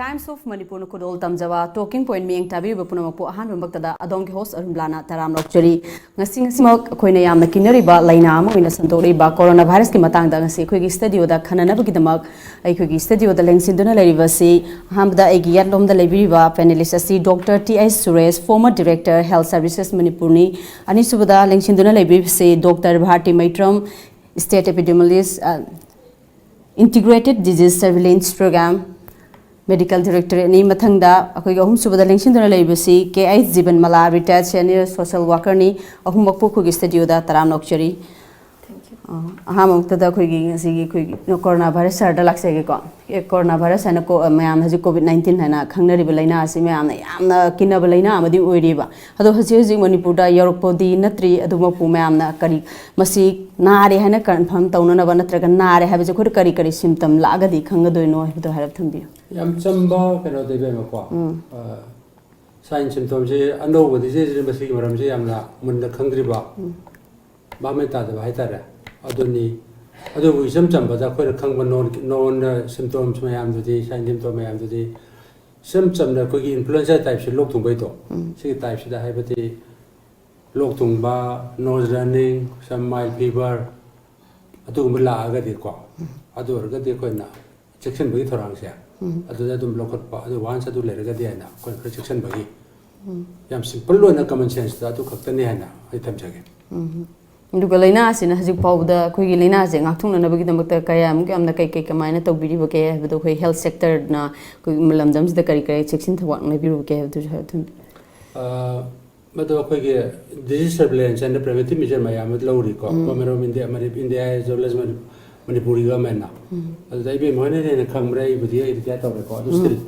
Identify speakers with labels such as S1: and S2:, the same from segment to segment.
S1: Times of Manipur no kudol tamjawa talking point ming tabi bapuna po ahan rumbak tada adong host ARUNBALA taram lokjari ngasing smak koina yamna kinari ba laina ama ina santori ba coronavirus ki matang da ngasi khoi gi studio da khanana ba gidamak ai khoi gi studio da lengsin duna leriba si hamda ai gi yatlom da lebiri ba panelist asi Dr. T.I. SURESH former director Health Services Manipuri ani subada lengsin duna lebiri si Dr. BHARATI MEITRAM state epidemiologist integrated disease surveillance program Medical Directorate ni mathangda akoi ahum subada lengsin dona leibasi KI JEEVANMALA retired senior social worker ni ahum makpu khu gi studio da taram nokchari thank you aham okta khoi gi ngasi gi khoi no coronavirus sar da lakse gi ko e coronavirus ana ko mayam haji covid-19 hana khangnari ba laina asi mayam na yamna kinna ba laina amadi oiri ba ado haji manipur da yorokpo di natri adu mapu mayam na kari masi nare hana confirm tauna na ba natraga nare habi khoi kari symptom laga di khangado no hido harap thambi
S2: yam chamba kano debe ma kwa sign symptoms je ando bodi je masi maram je yamna munna khangri ba ba me ta da hai ta ra adoni ado wi chamba da khoi khang ba non symptoms ma yam du sign symptom ma yam du symptom na ko gi influenza type se lok thung bai to si type se da hai ba ti lok thung ba nose running some mild fever adu ma la ga di ko adu ga di ko na section bai thorang se adu da dum lokot pa adu once adu le ga di na ko section bai yam simple lo na common sense da adu khakta ne na ai tham jage
S1: ndu ga laina asina hajik pawda khoi gi laina je ngak thung na bagi damakta kaya am amna kai kamaina tawbiri ba ke hadu khoi health sector na khoi malamdam da kari section thawak na biru ke hadu thun
S2: mado khoi gi disease surveillance and preventive measure ma yam lawri ko komero India as well as Manipuri government na adai be mohane ne khangrai budi ai dia taw ko adu still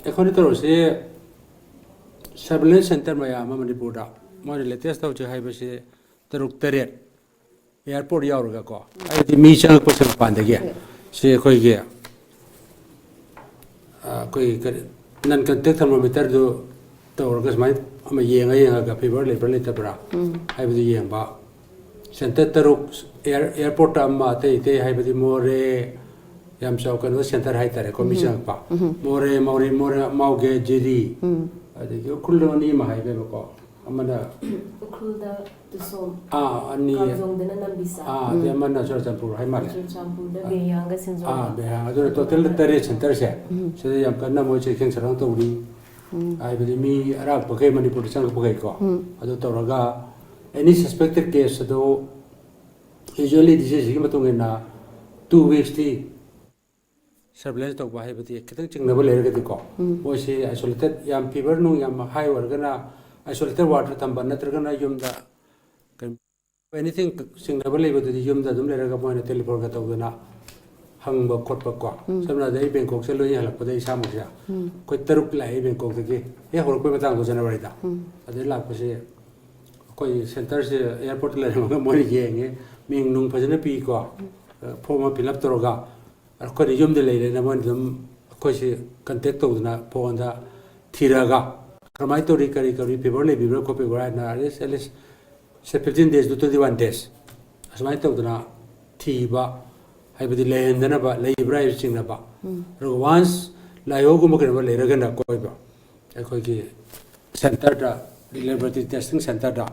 S2: ekhoni toro se surveillance center ma yam Manipur da mo latest taw je hai ba se taruk teret airport yaw ga ko ai di mi chang ko se pan de ge se khoi ge koi nan contact thermometer do tawr ga smai ama yenga ga fever level ta bra ai bu yeng ba center taruk airport amma te hai badi more yam chau kan center hai tare commission pa more mauge jiri ade yo kullo ni ma hai be ko amana
S3: kulda tusom
S2: ani
S3: kazong dena nambisa
S2: de amana chor champur hai male
S3: champur da behanga senzo
S2: behanga ado total tare center se se yam kan na mo che kheng sarang to ri ai badi mi arak pa ke Manipur chang pa ke ko ado to raga any suspected case ado usually this is matung na 2 weeks ti surveillance to ba hai bati kitang chingna ba lerga di ko o se isolated yam fever nu yam high organa isolated water tamba natraga na yum da anything chingna ba leba di yum da dum lerga mo na telephone ga to na hang ba khot ba ko samna dai Bangkok se loi halak pa dai samu ja koi taruk lai Bangkok de ke he hor koi matang do January da adai lak pa se koi center se airport le ma mo ri ye nge ming nung phajana pi ko form fill up toroga ko ri yum de le na mon dum ko se contact to na phone da thiraga kramai to ri kari paper le bi ko pe gora na rs se 15 days to 21 days asmai to na thi ba hai badi le hendana ba le ibrai ching na ba ro once la yo gu mo ke ba le ra na ko ba ai ko ki center da laboratory testing center da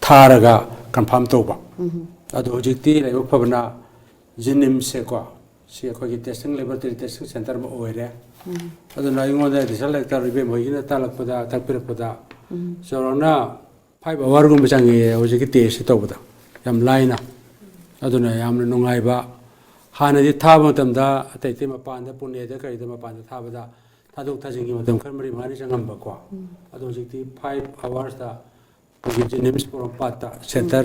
S2: tharaga confirm to ba ado hojikti lai phobna jinim se ko se ko ki testing laboratory testing center ma oire ado na ingo da result lecture ribe moina talak pada takpir pada sorona 5 hour gum chang ye hojiki test to bada yam laina ado na yam nungai ba hana di thaba tam da atai te ma pan da pune da kai da ma pan da thaba da thaduk thajing gi matam kharmari mari changam ba ko ado hojikti 5 hours da ki jinim for pata center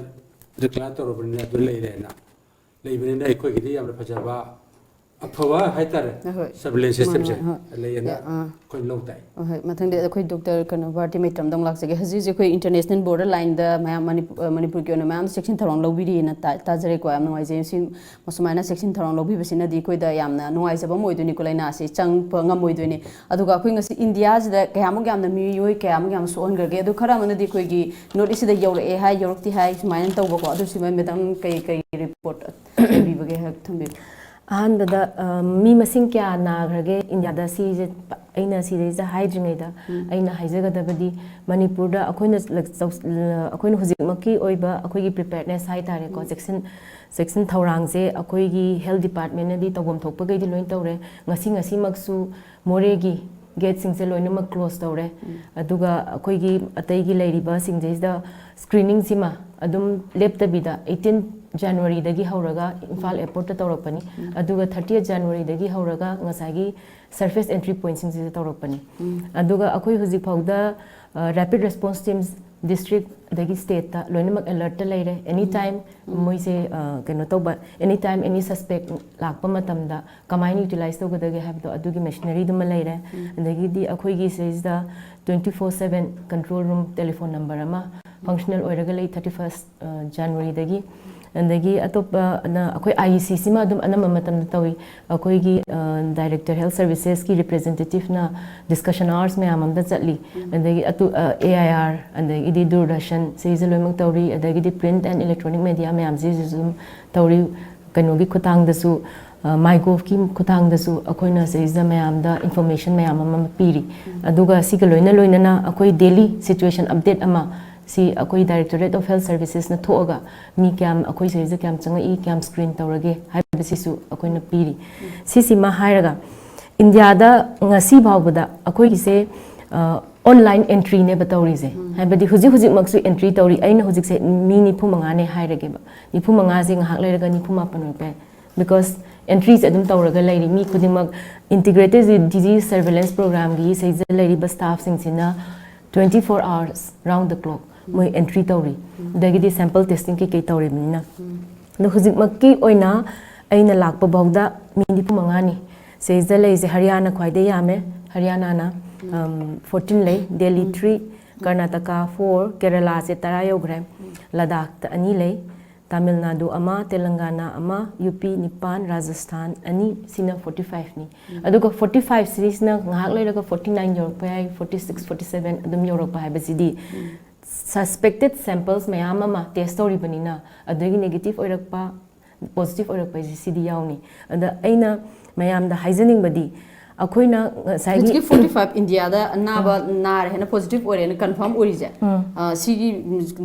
S2: declarator of the Lena. Living in a quick idea of the Pajava. A power highter surveillance system. Quite low time.
S1: Mathang the quick doctor can party MEITRAM dong lak sege haji je koi international borderline the Manipur ki na section tharong lobi ri na ta jare ko am noi je sin mosumana section tharong lobi basina di koi da yamna noi jaba moi du ni ko laina se chang pa ngam moi du ni aduga koi ngasi India da kayam gam na mi yoi kayam gam so on gerge adu khara man di koi gi notice da yore e hai yorok ti hai sumaina taw ko adu simai medam kai report bi bage hak thambi
S3: ꯑꯍꯥꯟꯕꯗ ꯃꯤ ꯃꯁꯤꯡ ꯀꯌꯥ ꯅꯥꯈ꯭ꯔꯒꯦ ꯏꯟꯗꯤꯌꯥꯗ ꯁꯤꯁꯦ ꯑꯩꯅ ꯁꯤꯗꯩꯁꯤꯗ ꯍꯥꯏꯗ꯭ꯔꯤꯉꯩꯗ ꯑꯩꯅ ꯍꯥꯏꯖꯒꯗꯕꯗꯤ ꯃꯅꯤꯄꯨꯔꯗ ꯑꯩꯈꯣꯏꯅ ꯍꯧꯖꯤꯛꯃꯛꯀꯤ ꯑꯣꯏꯕ ꯑꯩꯈꯣꯏꯒꯤ ꯄ꯭ꯔꯤꯄꯦꯌꯔꯅꯦꯁ ꯍꯥꯏꯇꯥꯔꯦꯀꯣ ꯆꯦꯛꯁꯤꯟ ꯊꯧꯔꯥꯡꯁꯦ ꯑꯩꯈꯣꯏꯒꯤ ꯍꯦꯜꯊ ꯗꯤꯄꯥꯔꯠꯃꯦꯟꯅꯗꯤ ꯇꯧꯐꯝ ꯊꯣꯛꯄꯈꯩꯗꯤ ꯂꯣꯏꯅ ꯇꯧꯔꯦ ꯉꯁꯤꯃꯛꯁꯨ ꯃꯣꯔꯦꯒꯤ ꯒꯦꯠꯁꯤꯡꯁꯦ ꯂꯣꯏꯅꯃꯛ ꯀ꯭ꯂꯣꯖ ꯇꯧꯔꯦ ꯑꯗꯨꯒ ꯑꯩꯈꯣꯏꯒꯤ ꯑꯇꯩꯒꯤ ꯂꯩꯔꯤꯕꯁꯤꯡꯁꯤꯗ ꯁ꯭ꯀ꯭ꯔꯤꯅꯤꯡꯁꯤꯃ ꯑꯗꯨꯝ ꯂꯦꯞꯇꯕꯤꯗ 18 ꯖꯅꯋꯥꯔꯤꯗꯒꯤ ꯍꯧꯔꯒ ꯏꯝꯐꯥꯜ ꯑꯦꯌꯔꯄꯣꯔꯠꯇ ꯇꯧꯔꯛꯄꯅꯤ ꯑꯗꯨꯒ 30 ꯖꯅꯋꯥꯔꯤꯗꯒꯤ ꯍꯧꯔꯒ ꯉꯁꯥꯏꯒꯤ ꯁꯔꯐꯦꯁ ꯑꯦꯟꯇ꯭ꯔꯤ ꯄꯣꯏꯟꯠꯁꯤꯡꯁꯤꯗ ꯇꯧꯔꯛꯄꯅꯤ ꯑꯗꯨꯒ ꯑꯩꯈꯣꯏ ꯍꯧꯖꯤꯛ ꯐꯥꯎꯗ ꯔꯦꯄꯤꯗ ꯔꯦꯁꯄꯣꯟꯁ ꯇꯤꯝꯁ ꯗꯤꯁꯇ꯭ꯔꯤꯛ ꯑꯗꯒꯤ ꯁ꯭ꯇꯦꯠꯇ ꯂꯣꯏꯅꯃꯛ ꯑꯦꯂꯔꯠꯇ ꯂꯩꯔꯦ ꯑꯦꯅꯤ ꯇꯥꯏꯝ ꯃꯣꯏꯁꯦ ꯀꯩꯅꯣ ꯇꯧꯕ ꯑꯦꯅꯤ ꯇꯥꯏꯝ ꯑꯦꯅꯤ ꯁꯁꯄꯦꯛ ꯂꯥꯛꯄ ꯃꯇꯝꯗ ꯀꯃꯥꯏꯅ ꯌꯨꯇꯤꯂꯥꯏꯁ ꯇꯧꯒꯗꯒꯦ ꯍꯥꯏꯕꯗꯣ ꯑꯗꯨꯒꯤ ꯃꯦꯁꯤꯅꯔꯤꯗꯨꯃ ꯂꯩꯔꯦ ꯑꯗꯒꯤꯗꯤ ꯑꯩꯈꯣꯏꯒꯤ ꯁꯤꯗꯩꯁꯤꯗ 24/7 ꯀꯟꯇ꯭ꯔꯣꯜ ꯔꯨꯝ ꯇꯦꯂꯤꯐꯣꯟ ꯅꯝꯕꯔ ꯑꯃ ꯐꯪꯁꯅꯦꯜ ꯑꯣꯏꯔꯒ ꯂꯩ 31 ꯖꯅꯋꯥꯔꯤꯗꯒꯤ ꯑꯗꯒꯤ ꯑꯇꯣꯞꯄꯅ ꯑꯩꯈꯣꯏ IEC ꯁꯤꯃ ꯑꯗꯨꯝ ꯑꯅꯝꯕ ꯃꯇꯝꯗ ꯇꯧꯏ ꯑꯩꯈꯣꯏꯒꯤ ꯗꯥꯏꯔꯦꯛꯇꯔ ꯍꯦꯜꯊ ꯁꯔꯚꯤꯁꯦꯁꯀꯤ ꯔꯤꯄ꯭ꯔꯦꯖꯦꯟꯇꯦꯇꯤꯚꯅ ꯗꯤꯁꯀꯁꯟ ꯑꯥꯋꯔꯁ ꯃꯌꯥꯝ ꯑꯃꯗ ꯆꯠꯂꯤ ꯑꯗꯒꯤ AIR ꯑꯗꯒꯤꯗꯤ ꯗꯨꯔꯗꯔꯁꯟ ꯁꯤꯁꯦ ꯂꯣꯏꯅꯃꯛ ꯇꯧꯔꯤ ꯑꯗꯒꯤꯗꯤ ꯄ꯭ꯔꯤꯟꯠ ꯑꯦꯟ ꯏꯂꯦꯛꯇ꯭ꯔꯣꯅꯤꯛ ꯃꯦꯗꯤꯌꯥ ꯃꯌꯥꯝꯁꯤꯁꯨ ꯑꯗꯨꯝ ꯇꯧꯔꯤ ꯀꯩꯅꯣꯒꯤ ꯈꯨꯠꯊꯥꯡꯗꯁꯨ ꯃꯥꯏꯒꯣꯚꯀꯤ ꯈꯨꯠꯊꯥꯡꯗꯁꯨ ꯑꯩꯈꯣꯏꯅ ꯁꯤꯁꯤꯗ ꯃꯌꯥꯝꯗ ꯏꯟꯐꯣꯔꯃꯦꯁꯟ ꯃꯌꯥꯝ ꯑꯃ ꯄꯤꯔꯤ ꯑꯗꯨꯒ ꯁꯤꯒ ꯂꯣꯏꯅꯅ ꯑꯩꯈꯣꯏ ꯗꯦꯂꯤ ꯁꯤꯆꯨꯋꯦꯁꯟ ꯑꯞꯗꯦꯠ ꯑꯃ ꯁꯤ ꯑꯩꯈꯣꯏ ꯗꯥꯏꯔꯦꯛꯇꯣꯔꯦꯠ ꯑꯣꯐ ꯍꯦꯜꯊ ꯁꯔꯚꯤꯁꯦꯁꯅ ꯊꯣꯛꯑꯒ ꯃꯤ ꯀꯌꯥꯝ ꯑꯩꯈꯣꯏ ꯁꯤꯗꯩꯁꯤꯗ ꯀꯌꯥꯝ ꯆꯪꯉꯛꯏ ꯀꯌꯥꯝ ꯁ꯭ꯀ꯭ꯔꯤꯟ ꯇꯧꯔꯒꯦ ꯍꯥꯏꯕꯁꯤꯁꯨ ꯑꯩꯈꯣꯏꯅ ꯄꯤꯔꯤ ꯁꯤꯁꯤꯃ ꯍꯥꯏꯔꯒ ꯏꯟꯗꯤꯌꯥꯗ ꯉꯁꯤ ꯐꯥꯎꯕꯗ ꯑꯩꯈꯣꯏꯒꯤꯁꯦ ꯑꯣꯟꯂꯥꯏꯟ ꯑꯦꯟꯇ꯭ꯔꯤꯅꯦꯕ ꯇꯧꯔꯤꯁꯦ ꯍꯥꯏꯕꯗꯤ ꯍꯧꯖꯤꯛꯃꯛꯁꯨ ꯑꯦꯟꯇ꯭ꯔꯤ ꯇꯧꯔꯤ ꯑꯩꯅ ꯍꯧꯖꯤꯛꯁꯦ ꯃꯤ 95ꯅꯦ ꯍꯥꯏꯔꯒꯦꯕ 95ꯁꯦ ꯉꯥꯏꯍꯥꯛ ꯂꯩꯔꯒ 94 ꯑꯣꯏꯔꯛꯄ ꯌꯥꯏ ꯕꯤꯀꯣꯁ ꯑꯦꯟꯇ꯭ꯔꯤꯁꯦ ꯑꯗꯨꯝ ꯇꯧꯔꯒ ꯂꯩꯔꯤ ꯃꯤ ꯈꯨꯗꯤꯡꯃꯛ ꯏꯟꯇꯤꯒ꯭ꯔꯦꯇꯦꯗ ꯗꯤꯖꯤꯖ ꯁꯔꯚꯦꯂꯦꯟꯁ ꯄ꯭ꯔꯣꯒ꯭ꯔꯥꯝꯒꯤ ꯁꯤꯗ ꯂꯩꯔꯤꯕ ꯁ꯭ꯇꯥꯐꯁꯤꯡꯁꯤꯅ 24 hours round the clock ꯃꯣꯏ ꯑꯦꯟꯇ꯭ꯔꯤ ꯇꯧꯔꯤ ꯑꯗꯒꯤꯗꯤ ꯁꯦꯝꯄꯜ ꯇꯦꯁꯇꯤꯡ ꯀꯩꯀꯩ ꯇꯧꯔꯤꯕꯅꯤ나 ꯑꯗꯣ ꯍꯧꯖꯤꯛꯃꯛꯀꯤ ꯑꯣꯏꯅ ꯑꯩꯅ ꯂꯥꯛꯄ ꯐꯥꯎꯗ ꯃꯤ 95ꯅꯤ ꯁꯤꯗ ꯂꯩꯁꯦ ꯍꯔꯤꯌꯥꯅꯥ ꯈ꯭ꯋꯥꯏꯗꯒꯤ ꯌꯥꯝꯃꯦ ꯍꯔꯤꯌꯥꯅꯥꯅ 14 ꯂꯩ ꯗꯦꯜꯂꯤ 3 ꯀꯔꯅꯥꯇꯀꯥ 4 ꯀꯦꯔꯂꯥꯁꯦ 10 ꯌꯧꯈ꯭ꯔꯦ ꯂꯗꯥꯈꯇ 2 ꯂꯩ ꯇꯥꯃꯤꯜ ꯅꯥꯗꯨ 1 ꯇꯦꯂꯪꯒꯥꯅꯥ 1 UP 9 ꯔꯥꯖꯁꯊꯥꯟ 2 ꯁꯤꯅ 45ꯅꯤ ꯑꯗꯨꯒ 45 ꯁꯤꯁꯤꯅ ꯉꯥꯏꯍꯥꯛ ꯂꯩꯔꯒ 49 ꯌꯧꯔꯛꯄ ꯌꯥꯏ 46 47 ꯑꯗꯨꯝ ꯌꯧꯔꯛꯄ ꯍꯥꯏꯕꯁꯤꯗꯤ suspected samples mayam ama test toribanina adagi negative oirakpa positive oirakpa sidi yauni ada aina mayam da haizening badi akoina saigi
S1: 45 India da anaba nar hena positive ore na confirm orije sigi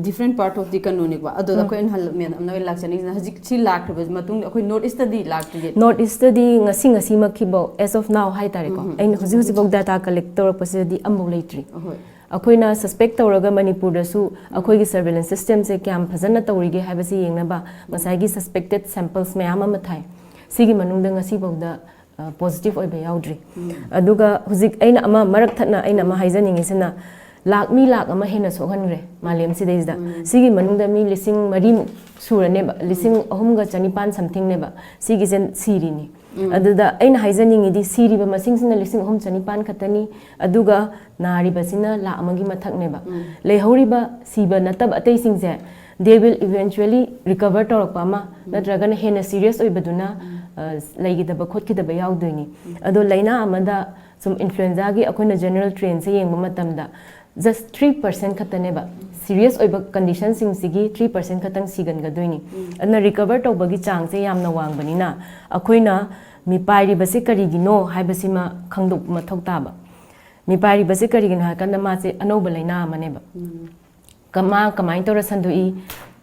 S1: different part of the canonic ba ado da ko en hal men amna lakchani hajik si lakhribas matung akoi north east di laktrige
S3: north east di ngasi makhibo as of now hai tare ko aina huji bok data collect torakpa di ambo leitri अखोइना suspect तौरगा मणिपुरदसु अखोइगी surveillance system से क्याम फजन तौरिगे हाइबसी येंगनाबा मसाइगी suspected samples मयाम अमा Thai सिगी मनुंगदा ngasi बौदा positive ओइबा याउद्रि अदुगा हुजिक अइना अमा मरक थना अइना अमा हाइजनिंगिसना लाख मी लाख अमा हेना सोहनग्रे मालेम सिदैसदा सिगी मनुंगदा मी लिसिंग मरी सुरनेबा लिसिंग अहुमगा चनिपान समथिंग नेबा सिगी जेन सिरिनी अदुदा अइना हाइजनिंगिदि सिरिबा मसिंगसिना लिसिंग अहुम चनिपान खतनी अदुगा नारिबसिना ला अमगी मथकनेबा लेहौरिबा सिबा नतब अतैसिंगजे they will eventually recover तौरक्पा अमा नत्रगना हेना serious ओइबदुना लैगिदबा खोटकिदबा याउदोइनी अदो लैना अमदा सम इन्फ्लुएंजा गी अखोइना जनरल ट्रेन से येंगबा मतमदा just 3% खतनेबा serious ओइबा कंडीशन सिंग सिगी 3% खतंग सिगनगदोइनी अदना recover तौबगी चांग से यामना वांगबनिना अखोइना मिपाइरिबसे करिगिनो हाइबसिमा खंगदोप मथौ ताबा मिपाइरिबसे करिगिनो हाकंदा मासे अनौबा लैना अमनेबा कमाइन तौर संदुई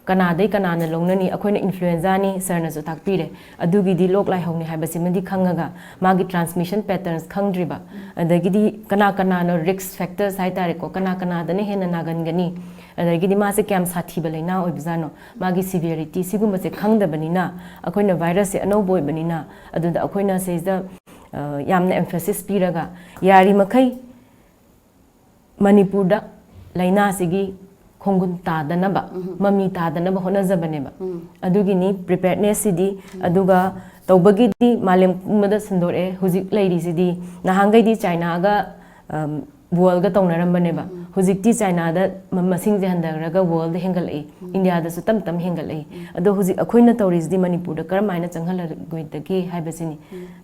S3: कनादै कनाना लौननी अखोइना इन्फ्लुएंजानी सरनसु ताकपीरे अदुगिदी लोक लाइहौनी हाइबसिमदि खंगगा मागी ट्रांसमिशन पैटर्न्स खंगद्रिबा अदगिदी कना कनानो रिस्क फैक्टर्स हाइतारेको कना कनादने हेना नागनगनी अदगिदी मासे क्याम साथीबा लैना ओइबजानो मागी सिवियरिटी सिगुमसे खंगदबनिना अखोइना वायरस से अनौबो ओइबनिना अदुदा अखोइना सेजदा यामना एम्फेसिस पीरगा यारी मखै मणिपुरदा लैना सिगी खोंगुन तादनबा ममी तादनबा होनजबनेबा अदुगिनी प्रिपेयर्डनेस सिदी अदुगा तौबगिदी मालेम कुमदा संदोरे हुजिक लैरिसिदी नहांगैदी चाइनागा वर्ल्ड तौनरंबनेबा हुजिकती चाइनादा मसिंगजे हंदरगा वर्ल्ड हेंगलई इंडियादासु तम तम हेंगलई अदो हुजिक अखोइना तौरिसदी मणिपुरदा करमाइना चंगहलगोइदगे हाइबसिनी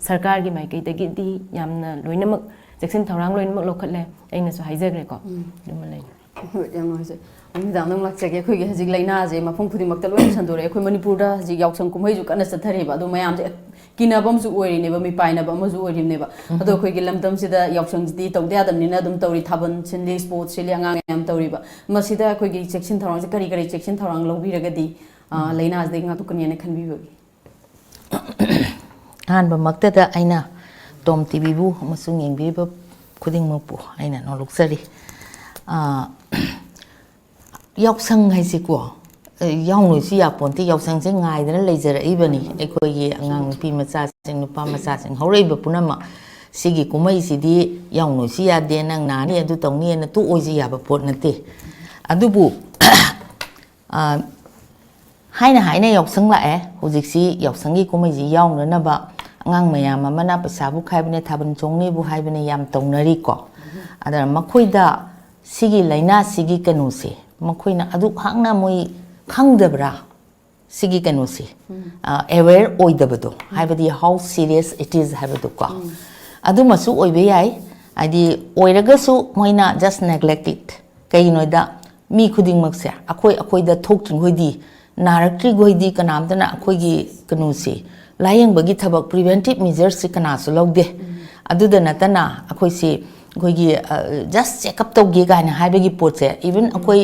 S3: सरकारगी माइकैदगिदी यामना लोइनमक सेक्शन थौरांग लोइनमक लोखटले अइनासु हाइजग्रेको दुमलै
S1: ꯌꯥꯝ ꯅꯨꯡꯉꯥꯏꯖꯩ ꯅꯨꯃꯤꯗꯥꯡ ꯅꯪ ꯂꯥꯛꯆꯒꯦ ꯑꯩꯈꯣꯏꯒꯤ ꯍꯧꯖꯤꯛ ꯂꯩꯅꯥꯁꯦ ꯃꯐꯝ ꯈꯨꯗꯤꯡꯃꯛꯇ ꯂꯣꯏꯅ ꯁꯟꯗꯣꯔꯛꯑꯦ ꯑꯩꯈꯣꯏ ꯃꯅꯤꯄꯨꯔꯗ ꯍꯧꯖꯤꯛ ꯌꯥꯎꯁꯪ ꯀꯨꯝꯍꯩꯁꯨ ꯀꯟꯅ ꯆꯠꯊꯔꯤꯕ ꯑꯗꯣ ꯃꯌꯥꯝꯁꯦ ꯀꯤꯅꯕ ꯑꯃꯁꯨ ꯑꯣꯏꯔꯤꯅꯦꯕ ꯃꯤꯄꯥꯏꯅꯕ ꯑꯃꯁꯨ ꯑꯣꯏꯔꯤꯅꯦꯕ ꯑꯗꯣ ꯑꯩꯈꯣꯏꯒꯤ ꯂꯝꯗꯝꯁꯤꯗ ꯌꯥꯎꯁꯪꯁꯤꯗꯤ ꯇꯧꯗ ꯌꯥꯗꯕꯅꯤꯅ ꯑꯗꯨꯝ ꯇꯧꯔꯤ ꯊꯥꯕꯜ ꯁꯤꯜꯂꯤ ꯁ꯭ꯄꯣꯔꯠ ꯁꯤꯜꯂꯤ ꯑꯉꯥꯡ ꯃꯌꯥꯝ ꯇꯧꯔꯤꯕ ꯃꯁꯤꯗ ꯑꯩꯈꯣꯏꯒꯤ ꯆꯦꯛꯁꯤꯟ ꯊꯧꯔꯥꯡꯁꯦ ꯀꯔꯤ ꯆꯦꯛꯁꯤꯟ ꯊꯧꯔꯥꯡ ꯂꯧꯕꯤꯔꯒꯗꯤ ꯂꯩꯅꯥꯁꯤꯗꯒꯤ ꯉꯥꯛꯊꯣꯛꯀꯅꯤꯅ ꯈꯟꯕꯤꯕꯒꯦ
S4: ꯑꯍꯥꯟꯕꯃꯛꯇꯗ ꯑꯩꯅ ꯇꯣꯝ ꯇꯤꯚꯤꯕꯨ ꯑꯃꯁꯨꯡ ꯌꯦꯡꯕꯤꯔꯤꯕ ꯈꯨꯗꯤꯡꯃꯛꯄꯨ ꯑꯩꯅ ꯅꯣꯛꯆꯔꯤ ꯌꯥꯎꯁꯪ ꯍꯥꯏꯁꯤꯀꯣ ꯌꯥꯎꯅꯣꯏꯁꯨ ꯌꯥꯄꯣꯟꯇꯦ ꯌꯥꯎꯁꯪꯁꯦ ꯉꯥꯏꯗꯅ ꯂꯩꯖꯔꯛꯏꯕꯅꯤ ꯑꯩꯈꯣꯏꯒꯤ ꯑꯉꯥꯡ ꯅꯨꯄꯤ ꯃꯆꯥꯁꯤꯡ ꯅꯨꯄꯥ ꯃꯆꯥꯁꯤꯡ ꯍꯧꯔꯛꯏꯕ ꯄꯨꯝꯅꯃꯛ ꯁꯤꯒꯤ ꯀꯨꯝꯍꯩꯁꯤꯗꯤ ꯌꯥꯎꯅꯣꯏꯁꯨ ꯌꯥꯗꯦ ꯅꯪ ꯅꯥꯅꯤ ꯑꯗꯨ ꯇꯧꯅꯤꯅ ꯇꯣꯛꯑꯣꯏꯁꯤ ꯌꯥꯕ ꯄꯣꯠ ꯅꯠꯇꯦ ꯑꯗꯨꯕꯨ ꯍꯥꯏꯅ ꯌꯥꯎꯁꯪ ꯂꯥꯛꯑꯦ ꯍꯧꯖꯤꯛꯁꯤ ꯌꯥꯎꯁꯪꯒꯤ ꯀꯨꯝꯍꯩꯁꯤ ꯌꯥꯎꯅꯅꯕ ꯑꯉꯥꯡ ꯃꯌꯥꯝ ꯑꯃꯅ ꯄꯩꯁꯥꯕꯨ ꯈꯥꯏꯕꯅꯦ ꯊꯥꯕꯜ ꯆꯣꯡꯅꯤꯕꯨ ꯍꯥꯏꯕꯅꯦ ꯌꯥꯝ ꯇꯧꯅꯔꯤꯀꯣ ꯑꯗꯨꯅ ꯃꯈꯣꯏꯗ ꯁꯤꯒꯤ ꯂꯥꯏꯅꯥꯁꯤꯒꯤ ꯀꯩꯅꯣꯁꯦ ꯃꯈꯣꯏꯅ ꯑꯗꯨꯛ ꯍꯥꯛꯅ ꯃꯣꯏ ꯈꯪꯗꯕ꯭ꯔꯥ ꯁꯤꯒꯤ ꯀꯩꯅꯣꯁꯦ ꯑꯦꯋꯦꯌꯔ ꯑꯣꯏꯗꯕꯗꯣ ꯍꯥꯏꯕꯗꯤ ꯍꯥꯎ ꯁꯤꯔꯤꯌꯁ ꯏꯠ ꯏꯁ ꯍꯥꯏꯕꯗꯣꯀꯣ ꯑꯗꯨꯃꯁꯨ ꯑꯣꯏꯕ ꯌꯥꯏ ꯍꯥꯏꯗꯤ ꯑꯣꯏꯔꯒꯁꯨ ꯃꯣꯏꯅ ꯖꯁ ꯅꯦꯒ꯭ꯂꯦꯛꯇꯦꯠ ꯀꯩꯒꯤꯅꯣꯗ ꯃꯤ ꯈꯨꯗꯤꯡꯃꯛꯁꯦ ꯑꯩꯈꯣꯏꯗ ꯊꯣꯛꯇ꯭ꯔꯤꯉꯩꯗꯤ ꯅꯥꯔꯛꯇ꯭ꯔꯤꯉꯩꯗꯤ ꯀꯅꯥꯝꯇꯅ ꯑꯩꯈꯣꯏꯒꯤ ꯀꯩꯅꯣꯁꯦ ꯂꯥꯌꯦꯡꯕꯒꯤ ꯊꯕꯛ ꯄ꯭ꯔꯤꯚꯦꯟꯇꯤꯚ ꯃꯦꯖꯔꯁꯤ ꯀꯅꯥꯁꯨ ꯂꯧꯗꯦ ꯑꯗꯨꯗ ꯅꯠꯇꯅ ꯑꯩꯈꯣꯏꯁꯤ ꯑꯩꯈꯣꯏꯒꯤ ꯖꯁ ꯆꯦꯛꯑꯞ ꯇꯧꯒꯦ ꯀꯥꯏꯅ ꯍꯥꯏꯕꯒꯤ ꯄꯣꯠꯁꯦ ꯏꯚꯟ ꯑꯩꯈꯣꯏ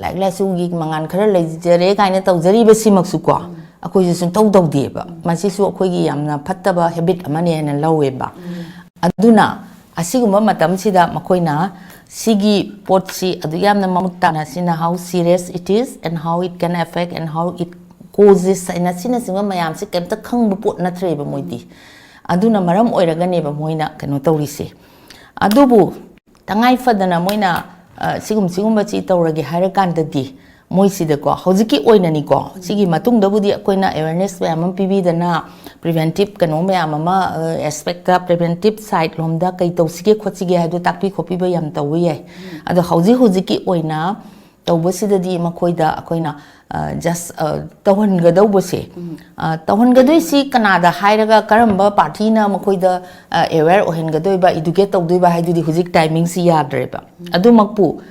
S4: ꯂꯥꯏꯔꯤꯛ ꯂꯥꯏꯁꯨꯒꯤ ꯃꯉꯥꯟ ꯈꯔ ꯂꯩꯖꯔꯦ ꯀꯥꯏꯅ ꯇꯧꯖꯔꯤꯕꯁꯤꯃꯛꯁꯨꯀꯣ ꯑꯩꯈꯣꯏꯁꯨ ꯁꯨꯡꯇꯧ ꯇꯧꯗꯦꯕ ꯃꯁꯤꯁꯨ ꯑꯩꯈꯣꯏꯒꯤ ꯌꯥꯝꯅ ꯐꯠꯇꯕ ꯍꯦꯕꯤꯠ ꯑꯃꯅꯤ ꯍꯥꯏꯅ ꯂꯧꯋꯦꯕ ꯑꯗꯨꯅ ꯑꯁꯤꯒꯨꯝꯕ ꯃꯇꯝꯁꯤꯗ ꯃꯈꯣꯏꯅ ꯁꯤꯒꯤ ꯄꯣꯠꯁꯤ ꯑꯗꯨ ꯌꯥꯝꯅ ꯃꯃꯨꯠ ꯇꯥꯅ ꯁꯤꯅ how serious it is and how it can affect and how it causes ꯍꯥꯏꯅ ꯁꯤꯅꯆꯤꯡꯕ ꯃꯌꯥꯝꯁꯤ ꯀꯩꯝꯇ ꯈꯪꯕ ꯄꯣꯠ ꯅꯠꯇ꯭ꯔꯦꯕ ꯃꯣꯏꯗꯤ ꯑꯗꯨꯅ ꯃꯔꯝ ꯑꯣꯏꯔꯒꯅꯦꯕ ꯃꯣꯏꯅ ꯀꯩꯅꯣ ꯇꯧꯔꯤꯁꯦ ꯑꯗꯨꯕꯨ ꯇꯉꯥꯏ ꯐꯗꯅ ꯃꯣꯏꯅ ꯁꯤꯒꯨꯝꯕꯁꯤ ꯇꯧꯔꯒꯦ ꯍꯥꯏꯔꯀꯥꯟꯗꯗꯤ ꯃꯣꯏꯁꯤꯗꯀꯣ ꯍꯧꯖꯤꯛꯀꯤ ꯑꯣꯏꯅꯅꯤꯀꯣ ꯁꯤꯒꯤ ꯃꯇꯨꯡꯗꯕꯨꯗꯤ ꯑꯩꯈꯣꯏꯅ ꯑꯦꯋꯦꯌꯔꯅꯦꯁ ꯃꯌꯥꯝ ꯑꯃ ꯄꯤꯕꯤꯗꯅ ꯄ꯭ꯔꯤꯚꯦꯟꯇꯤꯚ ꯀꯩꯅꯣ ꯃꯌꯥꯝ ꯑꯃ ꯑꯦꯁꯄꯦꯛꯇ ꯄ꯭ꯔꯤꯚꯦꯟꯇꯤꯚ ꯁꯥꯏꯠ ꯂꯣꯝꯗ ꯀꯩ ꯇꯧꯁꯤꯒꯦ ꯈꯣꯠꯁꯤꯒꯦ ꯍꯥꯏꯕꯗꯣ ꯇꯥꯛꯄꯤ ꯈꯣꯠꯄꯤꯕ ꯌꯥꯝ ꯇꯧꯕ ꯌꯥꯏ ꯑꯗꯣ ꯍꯧꯖꯤꯛꯀꯤ ꯑꯣꯏꯅ ꯇꯧꯕꯁꯤꯗꯗꯤ ꯃꯈꯣꯏꯗ ꯑꯩꯈꯣꯏꯅ ꯖꯁ ꯇꯧꯍꯟꯒꯗꯧꯕꯁꯦ ꯇꯧꯍꯟꯒꯗꯣꯏꯁꯤ ꯀꯅꯥꯗ ꯍꯥꯏꯔꯒ ꯀꯔꯝꯕ ꯄꯥꯔꯇꯤꯅ ꯃꯈꯣꯏꯗ ꯑꯦꯋꯦꯌꯔ ꯑꯣꯏꯍꯟꯒꯗꯣꯏꯕ ꯏꯗꯨꯀꯦꯠ ꯇꯧꯗꯣꯏꯕ ꯍꯥꯏꯗꯨꯗꯤ ꯍꯧꯖꯤꯛ ꯇꯥꯏꯃꯤꯡꯁꯤ ꯌꯥꯗ꯭ꯔꯦꯕ ꯑꯗꯨꯃꯛꯄꯨ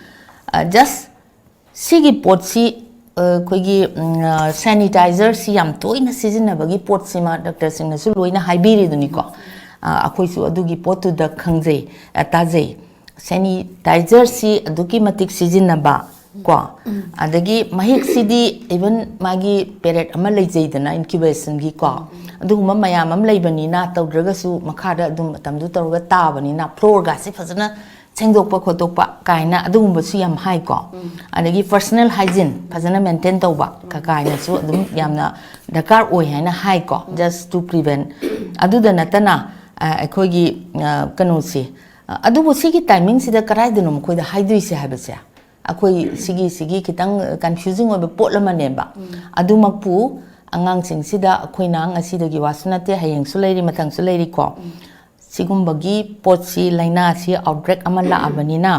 S4: ꯖꯁ ꯁꯤꯒꯤ ꯄꯣꯠꯁꯤ ꯑꯩꯈꯣꯏꯒꯤ ꯁꯦꯅꯤꯇꯥꯏꯖꯔꯁꯤ ꯌꯥꯝ ꯇꯣꯏꯅ ꯁꯤꯖꯤꯟꯅꯕꯒꯤ ꯄꯣꯠꯁꯤꯃ ꯗꯣꯛꯇꯔꯁꯤꯡꯅꯁꯨ ꯂꯣꯏꯅ ꯍꯥꯏꯕꯤꯔꯤꯗꯨꯅꯤꯀꯣ ꯑꯩꯈꯣꯏꯁꯨ ꯑꯗꯨꯒꯤ ꯄꯣꯠꯇꯨꯗ ꯈꯪꯖꯩ ꯇꯥꯖꯩ ꯁꯦꯅꯤꯇꯥꯏꯖꯔꯁꯤ ꯑꯗꯨꯛꯀꯤ ꯃꯇꯤꯛ ꯁꯤꯖꯤꯟꯅꯕ ꯀꯣ ꯑꯗꯒꯤ ꯃꯍꯤꯛꯁꯤꯗꯤ ꯏꯚꯟ ꯃꯥꯒꯤ ꯄꯦꯔꯦꯠ ꯑꯃ ꯂꯩꯖꯩꯗꯅ ꯏꯟꯀ꯭ꯌꯨꯕꯦꯁꯟꯒꯤ ꯀꯣ ꯑꯗꯨꯒꯨꯝꯕ ꯃꯌꯥꯝ ꯑꯃ ꯂꯩꯕꯅꯤꯅ ꯇꯧꯗ꯭ꯔꯒꯁꯨ ꯃꯈꯥꯗ ꯑꯗꯨꯝ ꯃꯇꯝꯗꯨ ꯇꯧꯔꯒ ꯇꯥꯕꯅꯤꯅ ꯐ꯭ꯂꯣꯔꯒꯥꯁꯤ ꯐꯖꯅ ꯁꯦꯡꯗꯣꯛꯄ ꯈꯣꯠꯇꯣꯛꯄ ꯀꯥꯏꯅ ꯑꯗꯨꯒꯨꯝꯕꯁꯨ ꯌꯥꯝ ꯍꯥꯏꯀꯣ ꯑꯗꯒꯤ ꯄꯔꯁꯣꯅꯦꯜ ꯍꯥꯏꯖꯤꯟ ꯐꯖꯅ ꯃꯦꯟꯇꯦꯟ ꯇꯧꯕ ꯀꯥꯏꯅꯁꯨ ꯑꯗꯨꯝ ꯌꯥꯝꯅ ꯗꯔꯀꯥꯔ ꯑꯣꯏ ꯍꯥꯏꯅ ꯍꯥꯏꯀꯣ ꯖꯁ ꯇꯨ ꯄ꯭ꯔꯤꯚꯦꯟ ꯑꯗꯨꯗ ꯅꯠꯇꯅ ꯑꯩꯈꯣꯏꯒꯤ ꯀꯩꯅꯣꯁꯤ ꯑꯗꯨꯕꯨ ꯁꯤꯒꯤ ꯇꯥꯏꯃꯤꯡꯁꯤꯗ ꯀꯗꯥꯏꯗꯅꯣ ꯃꯈꯣꯏꯗ ꯍꯥꯏꯗꯣꯏꯁꯦ ꯍꯥꯏꯕꯁꯦ ꯑꯩꯈꯣই ꯁꯤꯒꯤ ꯈꯤꯇꯪ ꯀꯟꯐ꯭ꯌꯨꯖꯤꯡ ꯑꯣꯏꯕ ꯄꯣꯠ ꯑꯃꯅꯦꯕ ꯑꯗꯨꯃꯛꯄꯨ ꯑꯉꯥꯡꯁꯤꯡꯁꯤꯗ ꯑꯩꯈꯣꯏꯅ ꯉꯁꯤꯗꯒꯤ ꯋꯥꯁꯨ ꯅꯠꯇꯦ ꯍꯌꯦꯡꯁꯨ ꯂꯩꯔꯤ ꯃꯊꯪꯁꯨ ꯂꯩꯔꯤꯀꯣ ꯁꯤꯒꯨꯝꯕꯒꯤ ꯄꯣꯠꯁꯤ ꯂꯥꯏꯅꯥꯁꯤ ꯑꯥꯎꯠꯕ꯭ꯔꯦꯛ ꯑꯃ ꯂꯥꯛꯑꯕꯅꯤꯅ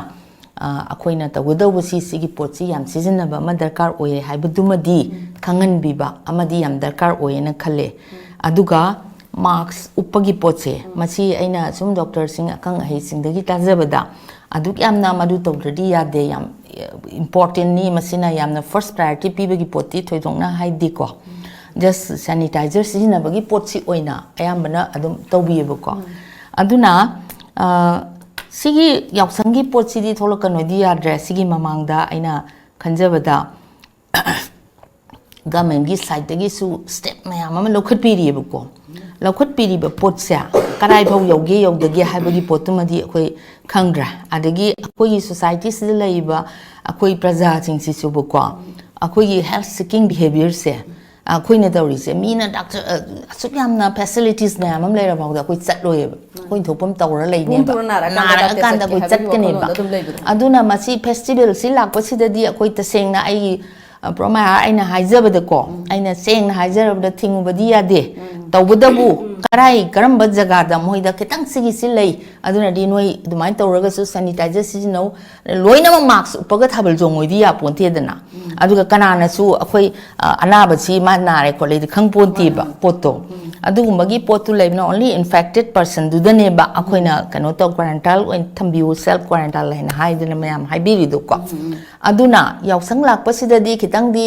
S4: ꯑꯩꯈꯣꯏꯅ ꯇꯧꯒꯗꯧꯕꯁꯤ ꯁꯤꯒꯤ ꯄꯣꯠꯁꯤ ꯌꯥꯝ ꯁꯤꯖꯤꯟꯅꯕ ꯑꯃ ꯗꯔꯀꯥꯔ ꯑꯣꯏꯌꯦ ꯍꯥꯏꯕꯗꯨꯃꯗꯤ ꯈꯪꯍꯟꯕꯤꯕ ꯑꯃꯗꯤ ꯌꯥꯝ ꯗꯔꯀꯥꯔ ꯑꯣꯏꯌꯦꯅ ꯈꯜꯂꯦ ꯑꯗꯨꯒ ꯃꯥꯛꯁ ꯎꯞꯄꯒꯤ ꯄꯣꯠꯁꯦ ꯃꯁꯤ ꯑꯩꯅ ꯁꯨꯝ ꯗꯣꯛꯇꯔꯁꯤꯡ ꯑꯈꯪ ꯑꯍꯩꯁꯤꯡꯗꯒꯤ ꯇꯥꯖꯕꯗ ꯑꯗꯨꯛ ꯌꯥꯝꯅ ꯃꯗꯨ ꯇꯧꯗ꯭ꯔꯗꯤ ꯌꯥꯗꯦ ꯌꯥꯝ ꯏꯝꯄꯣꯔꯇꯦꯟꯅꯤ ꯃꯁꯤꯅ ꯌꯥꯝꯅ ꯐꯥꯔꯁ ꯄ꯭ꯔꯥꯏꯌꯣꯔꯤꯇꯤ ꯄꯤꯕꯒꯤ ꯄꯣꯠꯇꯤ ꯊꯣꯏꯗꯣꯛꯅ ꯍꯥꯏꯗꯦꯀꯣ ꯖꯁ ꯁꯦꯅꯤꯇꯥꯏꯖꯔ ꯁꯤꯖꯤꯟꯅꯕꯒꯤ ꯄꯣꯠꯁꯤ ꯑꯣꯏꯅ ꯑꯌꯥꯝꯕꯅ ꯑꯗꯨꯝ ꯇꯧꯕꯤꯌꯦꯕꯀꯣ ꯑꯗꯨꯅ ꯁꯤꯒꯤ ꯌꯥꯎꯁꯪꯒꯤ ꯄꯣꯠꯁꯤꯗꯤ ꯊꯣꯛꯂꯛꯀꯅꯣꯗꯤ ꯌꯥꯗ꯭ꯔꯦ ꯁꯤꯒꯤ ꯃꯃꯥꯡꯗ ꯑꯩꯅ ꯈꯟꯖꯕꯗ ꯒꯃꯦꯟꯒꯤ ꯁꯥꯏꯠꯇꯒꯤꯁꯨ ꯁ꯭ꯇꯦꯞ ꯃꯌꯥꯝ ꯑꯃ ꯂꯧꯈꯠꯄꯤꯔꯤꯑꯕꯀꯣ ꯂꯧꯈꯠꯄꯤꯔꯤꯕ ꯄꯣꯠꯁꯦ ꯀꯗꯥꯏꯐꯥꯎ ꯌꯧꯒꯦ ꯌꯧꯗꯒꯦ ꯍꯥꯏꯕꯒꯤ ꯄꯣꯠꯇꯨꯃꯗꯤ ꯑꯩꯈꯣꯏ ꯈꯪꯗ꯭ꯔꯦ ꯑꯗꯒꯤ ꯑꯩꯈꯣꯏꯒꯤ ꯁꯣꯁꯥꯏꯇꯤꯁꯤꯗ ꯂꯩꯔꯤꯕ ꯑꯩꯈꯣꯏ ꯄ꯭ꯔꯖꯥꯁꯤꯡꯁꯤꯁꯨꯕꯀꯣ ꯑꯩꯈꯣꯏꯒꯤ ꯍꯦꯜꯊ ꯁꯤꯀꯤꯡ ꯕꯤꯍꯦꯕꯤꯌꯔꯁꯦ ꯑꯩꯈꯣꯏꯅ ꯇꯧꯔꯤꯁꯦ ꯃꯤꯅ ꯗꯥꯛꯇꯔ ꯑꯁꯨꯛ ꯌꯥꯝꯅ ꯐꯦꯁꯤꯂꯤꯇꯤꯁ ꯃꯌꯥꯝ ꯑꯃ ꯂꯩꯔꯐꯥꯎꯗ ꯑꯩꯈꯣꯏ ꯆꯠꯂꯣꯏꯑꯕ ꯑꯩꯈꯣꯏ ꯊꯣꯛꯐꯝ ꯇꯧꯔ ꯂꯩꯅꯦꯕ ꯅꯥꯔꯛꯑꯀꯥꯟꯗ ꯑꯩꯈꯣꯏ ꯆꯠꯀꯅꯦꯕ ꯑꯗꯨꯅ ꯃꯁꯤ ꯐꯦꯁꯇꯤꯚꯦꯜꯁꯤ ꯂꯥꯛꯄꯁꯤꯗꯗꯤ ꯑꯩꯈꯣꯏ ꯇꯁꯦꯡꯅ ꯑꯩꯒꯤ ꯄ꯭ꯔꯣꯃꯥꯏ ꯑꯩꯅ ꯍꯥꯏꯖꯕꯗꯀꯣ ꯑꯩꯅ ꯁꯦꯡꯅ ꯍꯥꯏꯖꯔꯕꯗ ꯊꯤꯡꯉꯨꯕꯗꯤ ꯌꯥꯗꯦ ꯇꯧꯕꯗꯕꯨ ꯀꯔꯝꯕ ꯖꯒꯥꯗ ꯃꯣꯏꯗ ꯈꯤꯇꯪ ꯁꯤꯒꯤꯁꯤ ꯂꯩ ꯑꯗꯨꯅꯗꯤ ꯅꯣꯏ ꯑꯗꯨꯃꯥꯏꯅ ꯇꯧꯔꯒꯁꯨ ꯁꯦꯅꯤꯇꯥꯏꯖꯔ ꯁꯤꯖꯤꯟꯅꯧ ꯂꯣꯏꯅꯃꯛ ꯃꯥꯛꯁ ꯎꯞꯄꯒ ꯊꯥꯕꯜ ꯆꯣꯡꯉꯣꯏꯗꯤ ꯌꯥꯄꯣꯟꯇꯦꯗꯅ ꯑꯗꯨꯒ ꯀꯅꯥꯅꯁꯨ ꯑꯩꯈꯣꯏ ꯑꯅꯥꯕꯁꯤ ꯃꯥ ꯅꯥꯔꯦ ꯈꯣꯠꯂꯦꯗꯤ ꯈꯪꯄꯣꯟꯇꯦꯕ ꯄꯣꯠꯇꯣ ꯑꯗꯨꯒꯨꯝꯕꯒꯤ ꯄꯣꯠꯇꯨ ꯂꯩꯕꯅ only infected person ꯗꯨꯗꯅꯦꯕ ꯑꯩꯈꯣꯏꯅ ꯀꯩꯅꯣ ꯇꯧ quarantine ꯑꯣꯏꯅ ꯊꯝꯕꯤꯌꯨ self quarantine ꯍꯥꯏꯅ ꯍꯥꯏꯗꯅ ꯃꯌꯥꯝ ꯍꯥꯏꯕꯤꯔꯤꯗꯨꯀꯣ ꯑꯗꯨꯅ ꯌꯥꯎꯁꯪ ꯂꯥꯛꯄꯁꯤꯗꯗꯤ ꯈꯤꯇꯪꯗꯤ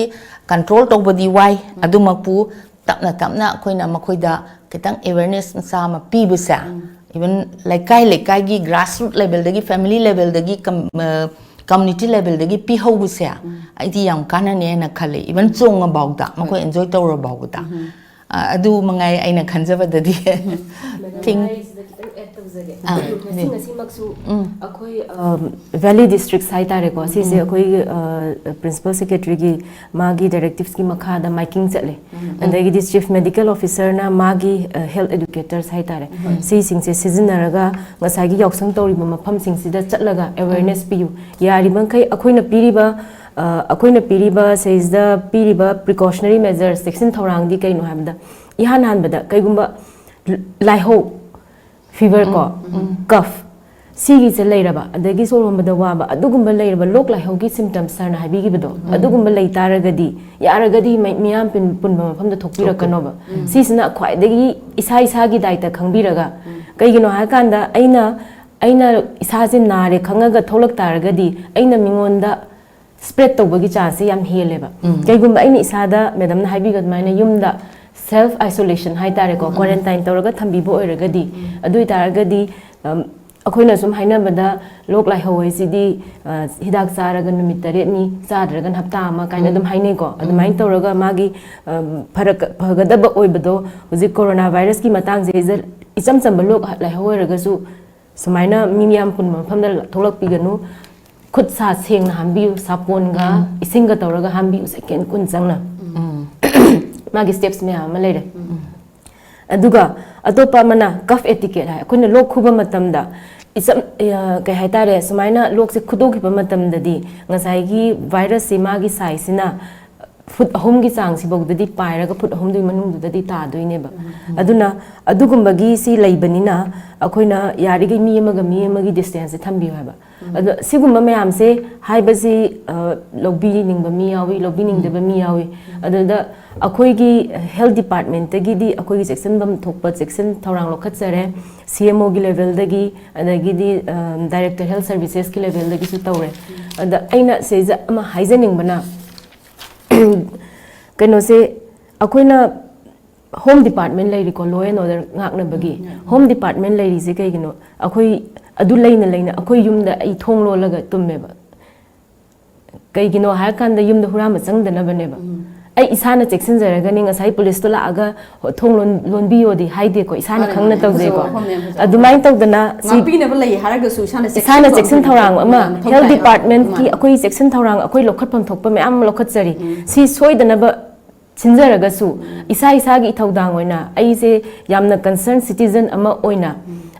S4: ꯀꯟꯇ꯭ꯔꯣꯜ ꯇꯧꯕꯗꯤ ꯋꯥꯏ ꯑꯗꯨꯃꯛꯄꯨ ꯇꯞꯅ ꯇꯞꯅ ꯑꯩꯈꯣꯏꯅ ꯃꯈꯣꯏꯗ ꯈꯤꯇꯪ awareness ꯃꯆꯥ ꯑꯃ ꯄꯤꯕꯁꯦ even ꯂꯩꯀꯥꯏ ꯂꯩꯀꯥꯏꯒꯤ grassroots levelꯗꯒꯤ family levelꯗꯒꯤ community levelꯗꯒꯤ ꯄꯤꯍꯧꯕꯁꯦ ꯑꯩꯗꯤ ꯌꯥꯝ ꯀꯥꯟꯅꯅꯤ ꯍꯥꯏꯅ ꯈꯜꯂꯤ even ꯆꯣꯡꯉꯕꯥꯎꯗ ꯃꯈꯣꯏ enjoy ꯇꯧꯔꯕꯥꯎꯗ ꯑꯗꯨ ꯃꯉꯥꯏ ꯑꯩꯅ ꯈꯟꯖꯕꯗꯗꯤ
S3: ꯑꯩꯈꯣꯏ ꯚꯦꯂꯤ ꯗꯤꯁꯇ꯭ꯔꯤꯛ ꯍꯥꯏꯇꯥꯔꯦꯀꯣ ꯁꯤꯁꯦ ꯑꯩꯈꯣꯏ ꯄ꯭ꯔꯤꯟꯁꯤꯄꯜ ꯁꯦꯀ꯭ꯔꯦꯇꯔꯤꯒꯤ ꯃꯥꯒꯤ ꯗꯥꯏꯔꯦꯛꯇꯤꯚꯁꯀꯤ ꯃꯈꯥꯗ ꯃꯥꯏꯀꯤꯡ ꯆꯠꯂꯦ ꯑꯗꯒꯤꯗꯤ ꯆꯤꯐ ꯃꯦꯗꯤꯀꯦꯜ ꯑꯣꯐꯤꯁꯔꯅ ꯃꯥꯒꯤ ꯍꯦꯜꯊ ꯑꯦꯗꯨꯀꯦꯇꯔꯁ ꯍꯥꯏꯇꯥꯔꯦ ꯁꯤꯁꯤꯡꯁꯦ ꯁꯤꯖꯤꯟꯅꯔꯒ ꯉꯁꯥꯏꯒꯤ ꯌꯥꯎꯁꯪ ꯇꯧꯔꯤꯕ ꯃꯐꯝꯁꯤꯡꯁꯤꯗ ꯆꯠꯂꯒ ꯑꯦꯋꯦꯌꯔꯅꯦꯁ ꯄꯤꯌꯨ ꯌꯥꯔꯤꯕꯈꯩ ꯑꯩꯈꯣꯏꯅ ꯄꯤꯔꯤꯕ ꯁꯤꯗꯩꯁꯤꯗ ꯄꯤꯔꯤꯕ ꯄ꯭ꯔꯤꯀꯣꯁꯅꯔꯤ ꯃꯦꯖꯔꯁ ꯆꯦꯛꯁꯤꯟ ꯊꯧꯔꯥꯡꯗꯤ ꯀꯩꯅꯣ ꯍꯥꯏꯕꯗ इहान हानबदा कईगुंबा लाइहो फीवर को कफ सिगी से लेरबा अदगी सोरमबदा वाबा अदुगुंबा लेरबा लोक लाइहोगी सिम्पटम्स सरना हाबिगिबदो अदुगुंबा लेतारगदी यारगदी मियाम पुनबा मफमदा थोकपिरकनोबा सिसना ख्वाइदगी इसा इसागी दायित्व खंगबिरगा कईगिनो हाकांदा अइना इसासे नारे खंगगा थोलक तारगदी अइना मिंगोंदा स्प्रेड तौबगी चांस याम हेलेबा कईगुंबा अइना इसादा मैडम ना हाबिगद माइना युमदा self isolation hai tare ko quarantine tawraga thambibo oiragadi adui taragadi akoina sum haina bada lok lai hoi sidi hidak saraga numit tare ni chadraga hapta ama kaina dum haine ko adumai tawraga magi phagadaba oibado huji coronavirus ki matang je isam chamba lok lai hoi raga su sumaina mimyam pun famda tholak piganu khut sa seng na hambi sapon ga isinga tawraga hambi second kun changna मागी steps में आम लेरे अदुगा अतोपा मना कफ etiquette है अखोइना लोक खुबा मतमदा इसम कई हाइतारे सुमाइना लोक से खुदोखिबा मतमददी ngसाइगी वायरस से मागी साइसिना फुट अहोम की चांग सिबौददी पाइरगा फुट अहोम दुई मनुंगददी तादोइनेबा अदुना अदुगुंबगी सी लैबनिना अखोइना यारिगे मी अमगी डिस्टेंस से थंबियो हाबा अदु सिगुंबा मयाम से हाइबसी लोबी निंगबा मी यावी लोबी निंगदबा मी यावी अदुदा अखोइगी हेल्थ डिपार्टमेंट तगिदी अखोइगी सेक्शन बम थोकपा सेक्शन थौरांग लोखतसरे सीएमओ की लेवल दगी अदगिदी डायरेक्टर हेल्थ सर्विसेस की लेवल दगी सु तौरे अदा अइना सेजा अमा हाइजनिंगबना कनो से अखोइना होम डिपार्टमेंट लेरिको law and order ngaknabagi home department लेरि से कइगिनो अखोइ अदु लेना अखोइ युमदा आई थोंग लोलगा तुम्मेबा कइगिनो हाय कांदा युमदा हुराम चंगदनबनेबा आई इसाना चेक्सन जरगनी ngасai पुलिस तो लागा थोंग लोनबियोदी हाइदे को इसाना खंगना तौदेको अदुमाइन तौदना
S1: ngapinaba lei haragasu
S3: इसाना चेक्सन थौरांग अमा हेल्थ डिपार्टमेंट की अखोइ चेक्सन थौरांग अखोइ लोखतफम थोकपा मैम लोखतजरी सी सोइदनबा छिनजरगसु इसा इसागी इथौदांग ओइना अइसे यामना कंसर्न सिटीजन अमा ओइना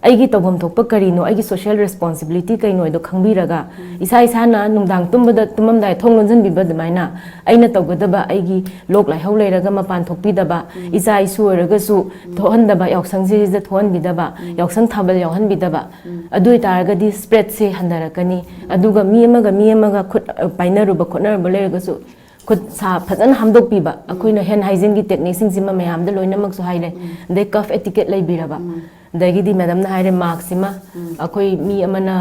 S3: अइगी तौबम थोकपा करिनो अइगी सोशल रिस्पांसिबिलिटी कइनोइदो खंगबिरगा इसा इसाना नुंगदांग तुमबदा तुममदाय थोंग लोंजनबिबा दमाइना अइना तौगदबा अइगी लोक लाइहौ लेरगा मपान थोकपिदबा इसा इसु ओरगसु थोहनदबा यावसंजे जे थोहनबिदबा यावसंग थाबल यावहनबिदबा अदुइ तारगदी स्प्रेड से हंदरकनी अदुगा मी अमगा खुद पाइनरुबा खोनरबा लेरगसु खुद सा फजन हमदोकपीबा अखोइना हैंड हाइजीन की टेक्निक्सिंग सिमा मयामदा लोइनमकसु हाइले दे कफ एटिकेट लेबिरबा दगिदी मैडम ना हाइरे मार्क सिमा अखोइ मी अमना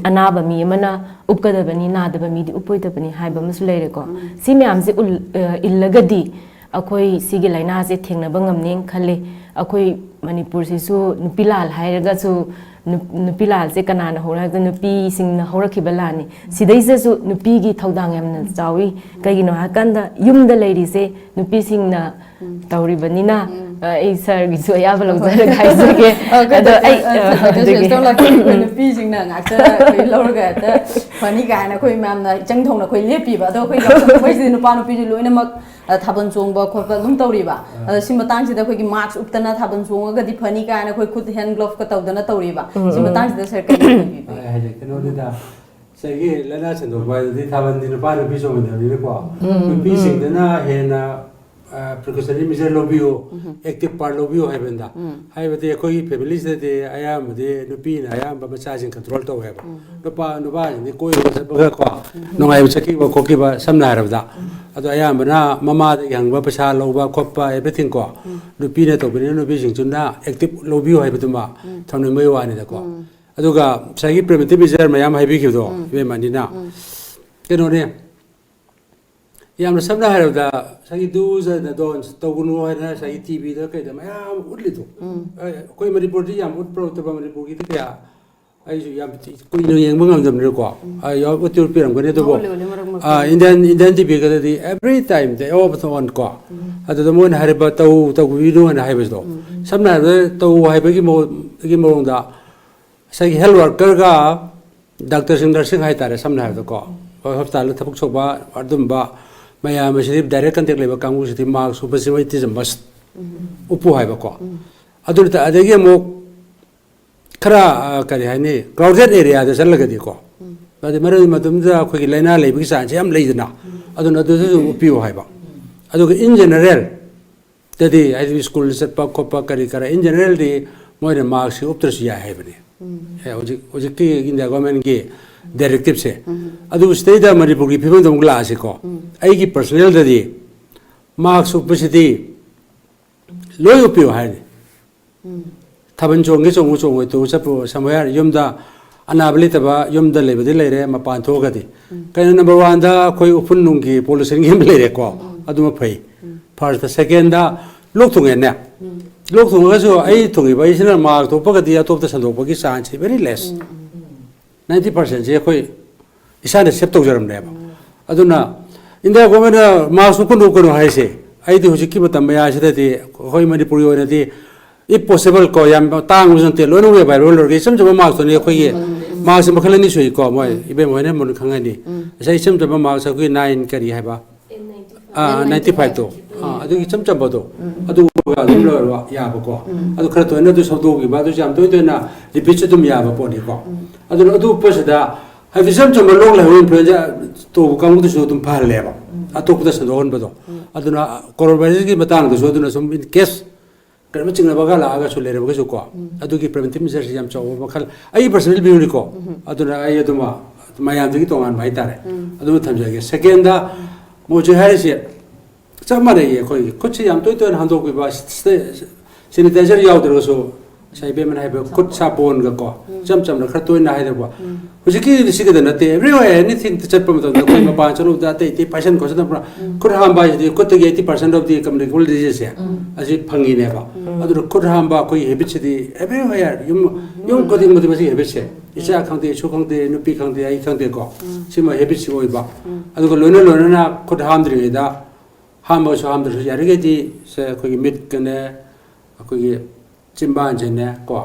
S3: अनाबा मी अमना उपकदबनी नादबा मीदी उपोइदबनी हाइबा मसु लेरेको सि मयाम से इल्लगदी अखोइ सिगे लाइना से थेंगनबा ngamनें खले अखोइ मणिपुर सिसु नुपिलाल हाइरगासु नुपिलाल से कनाना होरगा नुपी सिंगना होरखिबा लानी सिदैसेसु नुपीगी थौदांग यामना चावी कइगिनो हाकांदा युमदा लेरिसे नुपी सिंगना तौरिबनिना ए सर गिसु याबा लौजर गाइसके अदो ए
S1: नुपी सिंगना ngakta koi lorga ta phani gaina koi mamna changthongna koi lepiba ado koi koi nupa nupi loina mak थाबन Chongba खोप दुम तौरीबा सि मतांग सिदा खोगी मास्क उपतना थाबन चोंगा गदि फनी काना खोई खुद हैंड ग्लोव का तौदना तौरीबा सि मतांग सिदा सर कई
S2: हाइजे कनो दिदा सगी लना चंदो बाय दि थाबन दिन पार भी चोंग दे रि को P सिंगना Hena precautionary measure lobio active part lobio hai benda hai bade koi families de ayam de nupi na ayam ba charging control to hai no ba ni koi ba ko no ngai chaki ba ko ki ba samna ra da ado ayam na mama de yang ba pasa lo ba khop ba everything ko nupi na to bin nupi sing chun na active lobio hai ba thamni mai wa ni da ko ado ga sagi preventive measure mayam hai bi ki do be mani na ke no ne yam na samna hai da sagi duza na don togunu hai na sagi tv da kai da mayam utli to koi Manipur di yam ut pro to ba Manipur ki kya ai ju yam koi no yeng bangam jam ne ko ai yo utur piram ko ne to bo Indian tv ka di every time they over on ko ado da mon hari ba tau video na hai ba do samna da tau hai ba ki mo da sagi health worker ga doctor sing hai tare samna ha ko hospital thapuk chok ba adum ba maya masih direct contact level kamu sih mark super itu must upu hai bako adur ta adegi mo kara kari hai ni crowded area ada sel lagi ko ade mara matum da ko laina le bi san jam le dina adun adu upu hai ba adu in general tadi ai school set pa ko pa kari kara in general di mo ne mark si upter si hai bani oji ki india government ki directive se adu state da Manipur ki people dum glass ko ai ki personnel da di marks upacity loy upio hai ni thaban chong to chapu samaya yum da anabli taba yum da lebadi leire ma pan tho ga di kaina number 1 da koi upun nung ki pollution game leire ko adu ma phai first the second da lok thung ne lok thung ga so ai thungi bai sina mark to pa ga di atop ta sandok pa ki chance very less 90% je koi isana sep to jaram ne ba aduna india government ma su kun ko no hai se ai di hujik ki matam ya se de koi Manipuri oi na di if possible ko yam tang usan te lo no we ba lo ge sam jama ma so ne koi ye ma se ma khala ni sui ko moi ibe moi ne mon khang ni sai sam jama ma sa koi 9 kari hai ba 95 to adu ki cham cham ba do adu ga dum lo ya ba ko adu khara to na du so do gi ba du jam to na repeat dum ya ba po ni ko adu pa da hai visam cham lo la hin proja to kang du so dum phar le ba atop da sandon ba do adu na coronavirus ki matang du so du na some in case karma chingna ba ga la ga so le re ba so ko adu ki preventive measures jam chaw ba khal ai personal bi ni ko adu na ai adu ma mayam ji ki tongan mai tare adu ma tham ja ge second da mo je hai se chamare ye koi kuch yam to han do ki ba sanitizer yaw der so sai be man hai ba kut sa pon ga ko cham na khar toy na hai da ba hujiki si ga na te everywhere anything to chat pam to koi ma pa chalu da te 80% ko sa pra kut ham ba ji kut 80% of the communicable disease ya asi phangi ne ba adu kut ham ba koi habit di everywhere yum ko ding mo di habit se isa khang de chu khang de nupi khang de ai khang de ko sima habit si oi ba adu ko lona na kut ham dri da ham ba so ham dri ya re di se koi mit kane koi chimban jene ko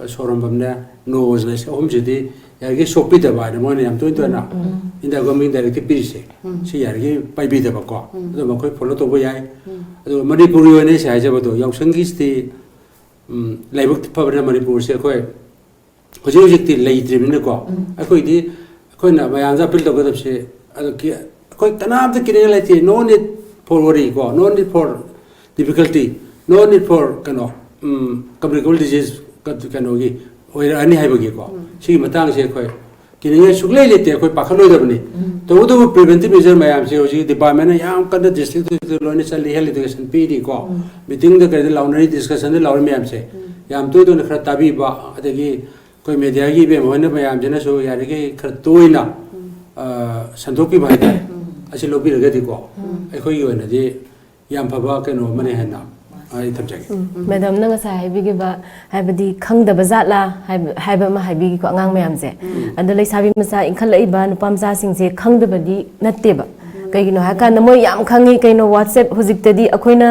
S2: sorom bamne nose ne hom jidi yargi sopi da ba mo ne am to na inda go min directive pi se si yargi pai bi da ba ko do ma koi follow to bo yai do Manipuri ne sai ja ba do Yaoshang gi sti laibuk pa ba Manipur se koi hoji ti lai tri ne ko koi di koi na ba yang ja pil to go da se ki koi tanab da kine lai ti no need for worry ko no need for difficulty no need for kano communicable disease kano gi oira ani hai bagi ko si matang se khoi kini suklei lete khoi pakhaloi da bani to do preventive measure mayam se hoji department yam kan da district lo ne chali health education pd ko meeting da kare launari discussion da launari mayam se yam to do ne khra tabi ba adagi koi media gi be mo ne mayam jena so yari ge khra toina sandoki bai da asi lobi ga di ko ai khoi yo ne di yam phaba kano mane hena ai tham jage
S3: madam na ngasa haibigi ba haibadi khangda bazat la haiba ma haibigi ko angang mayam je anda lei sabi masa inkhal lai ba nupam sa sing je khangda badi natte ba kaigino ha kan mo yam khangi kaino whatsapp hujik tadi akoina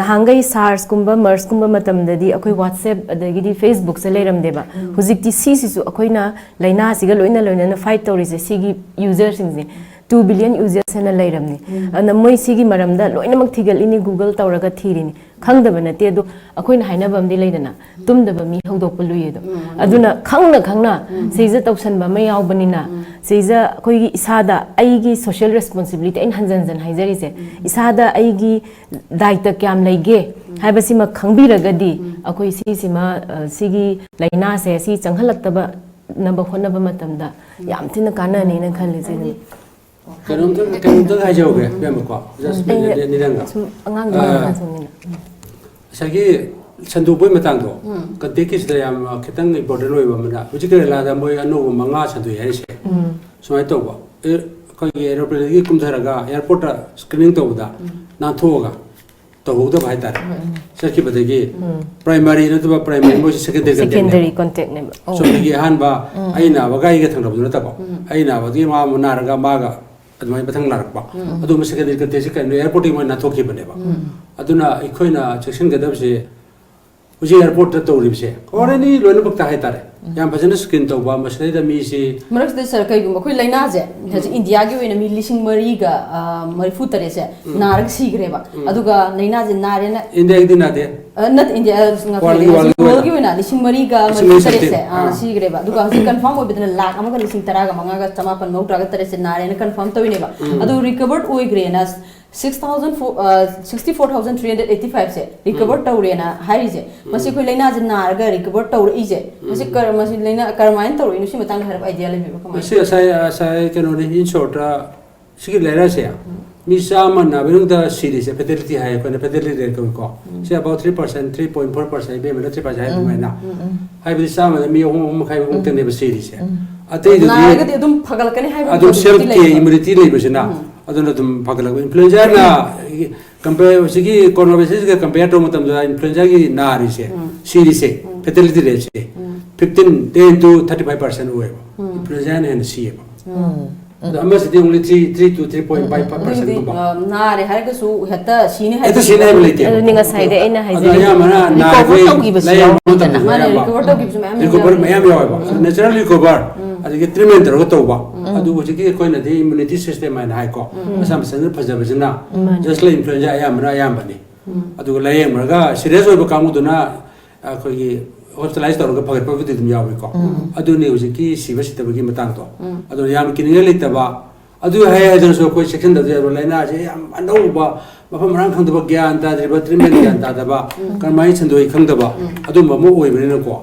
S3: nahangai sars kumba mers kumba matam dadi akoi whatsapp adagi di facebook se leiram deba hujik ti si su akoina laina siga loina fight tori se sigi user sing je 2 billion users na leiram ni ana moi sigi maramda loina mak thigal ini google tawraga thirini ꯈꯪꯗꯕ ꯅꯠꯇꯦ ꯑꯗꯣ ꯑꯩꯈꯣꯏꯅ ꯍꯥꯏꯅꯕ ꯑꯃꯗꯤ ꯂꯩꯗꯅ ꯇꯨꯝꯗꯕ ꯃꯤ ꯍꯧꯗꯣꯛꯄ ꯂꯨꯏꯌꯦꯗꯣ ꯑꯗꯨꯅ ꯈꯪꯅ ꯁꯤꯁꯦ ꯇꯧꯁꯟꯕ ꯑꯃ ꯌꯥꯎꯕꯅꯤꯅ ꯁꯤꯁꯦ ꯑꯩꯈꯣꯏꯒꯤ ꯏꯁꯥꯗ ꯑꯩꯒꯤ ꯁꯣꯁꯤꯌꯦꯜ ꯔꯦꯁꯄꯣꯟꯁꯤꯕꯤꯂꯤꯇꯤ ꯑꯩꯅ ꯍꯟꯖꯟ ꯍꯥꯏꯖꯔꯤꯁꯦ ꯏꯁꯥꯗ ꯑꯩꯒꯤ ꯗꯥꯏꯇ ꯀꯌꯥꯝ ꯂꯩꯒꯦ ꯍꯥꯏꯕꯁꯤꯃ ꯈꯪꯕꯤꯔꯒꯗꯤ ꯑꯩꯈꯣꯏ ꯁꯤꯁꯤꯃ ꯁꯤꯒꯤ ꯂꯥꯏꯅꯥꯁꯦ ꯁꯤ ꯆꯪꯍꯜꯂꯛꯇꯕ ꯅꯕ ꯍꯣꯠꯅꯕ ꯃꯇꯝꯗ ꯌꯥꯝ ꯊꯤꯅ ꯀꯥꯟꯅꯅꯤꯅ ꯈꯜꯂꯤꯁꯦ
S2: ꯀꯩꯅꯣꯝꯇꯪ ꯍꯥꯏꯖꯧꯒꯦ ꯕꯦꯝꯃꯀꯣ ꯖꯁ ꯅꯤꯗꯪꯒ
S3: ꯁꯨꯝ ꯑꯉꯥꯡꯒꯤ ꯁꯨꯝꯅꯤꯅ
S2: ꯉꯁꯥꯏꯒꯤ ꯁꯟꯗꯣꯛꯄꯒꯤ ꯃꯇꯥꯡꯗꯣ ꯀꯟꯇꯦꯛꯀꯤꯁꯤꯗ ꯌꯥꯝ ꯈꯤꯇꯪ ꯏꯝꯄꯣꯔꯇꯦꯟ ꯑꯣꯏꯕ ꯑꯃꯅ ꯍꯧꯖꯤꯛ ꯀꯦꯔꯂꯥꯗ ꯃꯣꯏ ꯑꯅꯧꯕ 5 ꯁꯟꯗꯣꯛꯏ ꯍꯥꯏꯔꯤꯁꯦ ꯁꯨꯃꯥꯏꯅ ꯇꯧꯕ ꯑꯩꯈꯣꯏꯒꯤ ꯑꯦꯔꯣꯄ꯭ꯂꯦꯟꯗꯒꯤ ꯀꯨꯝꯊꯔꯒ ꯑꯦꯌꯥꯔꯄꯣꯔꯠꯇ ꯁ꯭ꯀ꯭ꯔꯤꯅꯤꯡ ꯇꯧꯕꯗ ꯅꯥꯟꯊꯣꯛꯑꯒ ꯇꯧꯍꯧꯗꯕ ꯍꯥꯏꯇꯥꯔꯦ ꯆꯠꯈꯤꯕꯗꯒꯤ ꯄ꯭ꯔꯥꯏꯃꯥꯔꯤ ꯅꯠꯇꯕ ꯄ꯭ꯔꯥꯏꯃꯥꯔꯤ ꯃꯣꯏꯁꯤ
S3: ꯁꯦꯀꯦꯟꯗꯔꯤ ꯀꯣꯟꯇꯦꯛꯅꯦꯕ
S2: ꯁꯣꯝꯗꯒꯤ ꯑꯍꯥꯟꯕ ꯑꯩ ꯅꯥꯕꯒ ꯑꯩꯒ ꯊꯪꯅꯕꯗꯨ ꯅꯠꯇꯕ ꯑꯩ ꯅꯥꯕꯗꯒꯤ ꯃꯥ ꯑꯃꯨꯛ ꯅꯥꯔꯒ ꯃꯥꯒ ꯑꯗꯨꯃꯥꯏꯅ ꯃꯊꯪ ꯂꯥꯛꯄ ꯑꯗꯨꯒꯨꯝꯕ ꯁꯦꯀꯦꯟꯗꯔꯤ ꯀꯟꯇꯦꯛꯁꯤ ꯀꯩꯅꯣ ꯑꯦꯌꯥꯔꯄꯣꯔꯠꯇꯒꯤ ꯃꯣꯏ ꯅꯥꯟꯊꯣꯛꯈꯤꯕꯅꯦꯕ ꯑꯗꯨꯅ ꯑꯩꯈꯣꯏꯅ ꯆꯦꯛꯁꯤꯟꯒꯗꯕꯁꯤ ꯍꯧꯖꯤꯛ ꯑꯦꯌꯥꯔꯄꯣꯔꯠꯇ ꯇꯧꯔꯤꯕꯁꯦ ꯑꯣꯜꯔꯦꯗꯤ ꯂꯣꯏꯅꯃꯛꯇ ꯍꯥꯏꯇꯥꯔꯦ ꯌꯥꯝ ꯐꯖꯅ ꯁ꯭ꯀ꯭ꯔꯤꯟ ꯇꯧꯕ ꯃꯁꯤꯗꯩꯗ ꯃꯤꯁꯤ
S1: ꯃꯔꯛꯁꯤꯗ ꯁꯔ ꯀꯩꯒꯨꯝꯕ ꯑꯩꯈꯣꯏ ꯂꯩꯅꯥꯁꯦ ꯍꯧꯖꯤꯛ ꯏꯟꯗꯤꯌꯥꯒꯤ ꯑꯣꯏꯅ ꯃꯤ 4,443ꯁꯦ ꯅꯥꯔꯒ ꯁꯤꯈ꯭ꯔꯦꯕ ꯑꯗꯨꯒ ꯂꯩꯅꯥꯁꯦ ꯅꯥꯔꯦꯅ
S2: ꯏꯟꯗꯤꯌꯥꯒꯤꯗꯤ ꯅꯥꯗꯦ
S1: ꯅꯠ ꯏꯟꯗꯤꯌꯥ ꯋꯥꯔꯜꯒꯤ ꯑꯣꯏꯅ 4,443ꯁꯦ ꯁꯤꯈ꯭ꯔꯦꯕ ꯑꯗꯨꯒ ꯍꯧꯖꯤꯛ ꯀꯟꯐꯥꯔꯝ ꯑꯣꯏꯕꯗꯅ 1,10,5,9,938 ꯅꯥꯔꯦꯅ ꯀꯟꯐꯥꯔꯝ ꯇꯧꯏꯅꯦꯕ ꯑꯗꯨ ꯔꯤꯀቨꯔഡ് ꯑꯣꯏꯈ꯭ꯔꯦꯅ 64,385 से रिकवर तौरेना हाइजे मसी कोई लेना जे नारगा रिकवर तौरइजे मसी कर मसी लेना करमाइन तौरइ नुसी मतंग हरब आइडिया लेबे कमाइ
S2: मसी असाय केनो ने इन शॉर्टा सिगी लेरा से mi sama na berung da series fatality hai ko na fatality rate ko se about 3% 3.4% be me 3% hai mai na hai bi sama mi hom khai hom tene be series atei du
S1: na ga de dum phagal kani hai
S2: adu self ke immunity le be na aduna dum phagal ko influenza na compare sigi coronavirus ke compare to matam da influenza gi na ri se series se fatality rate se 10 to 35% huwa influenza ne se the amas the only 3 to 3.5%
S1: na re har ga su hata sine hai
S2: ito sine hai lite
S3: adu ninga side ina hai
S2: je ya mana na
S4: recover tawgibas yaw
S1: mana recover tawgibas ma
S2: recover ma ya yaw ba naturally recover adu ke treatment ro to ba adu ho ji ko na the immunity system ai hai ko asam san phajaba jina just like influenza ya mana ya bani adu la yeng ma ga serious oi ba kamu duna ko gi hospitalized tawra phagat pa budi dum yawe ko adu ne uji ki siba sitabagi matang to adu yam kininga leitaba adu hai hajan so ko section da zero laina je yam anau ba mafam rang khang da gyan ta driba treatment gyan ta da ba kan mai chandoi khang da ba adu ma mo oi bene ko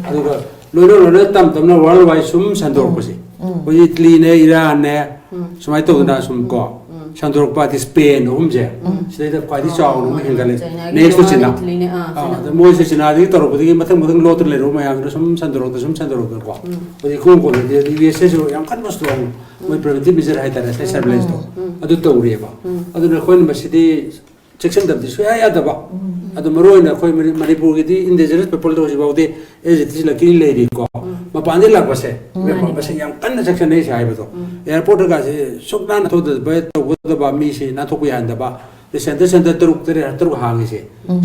S2: adu ga loiro tam tam na worldwide sum sandor ko si ko Italy ne Iran ne sumai to na sum ko sandor pa di Spain je sidai da kwai di chaw no ma hingale next to China the mo se China di tor ko di mathang lot le ro ma yang sum sandor ko ko di ko di US so yang kan mas strong mo preventive measure hai ta sai surveillance to adu to ri ba adu na khon ma sidi section da di so ya da ba adu maro ina khoi Manipur gi di indigenous people to ba de e je la kin le ri ko ma pande la ba se yang kan section nei sai ba to airport ga se sok na to da ba to ba mi se na to ku yan da ba the center teruk hang se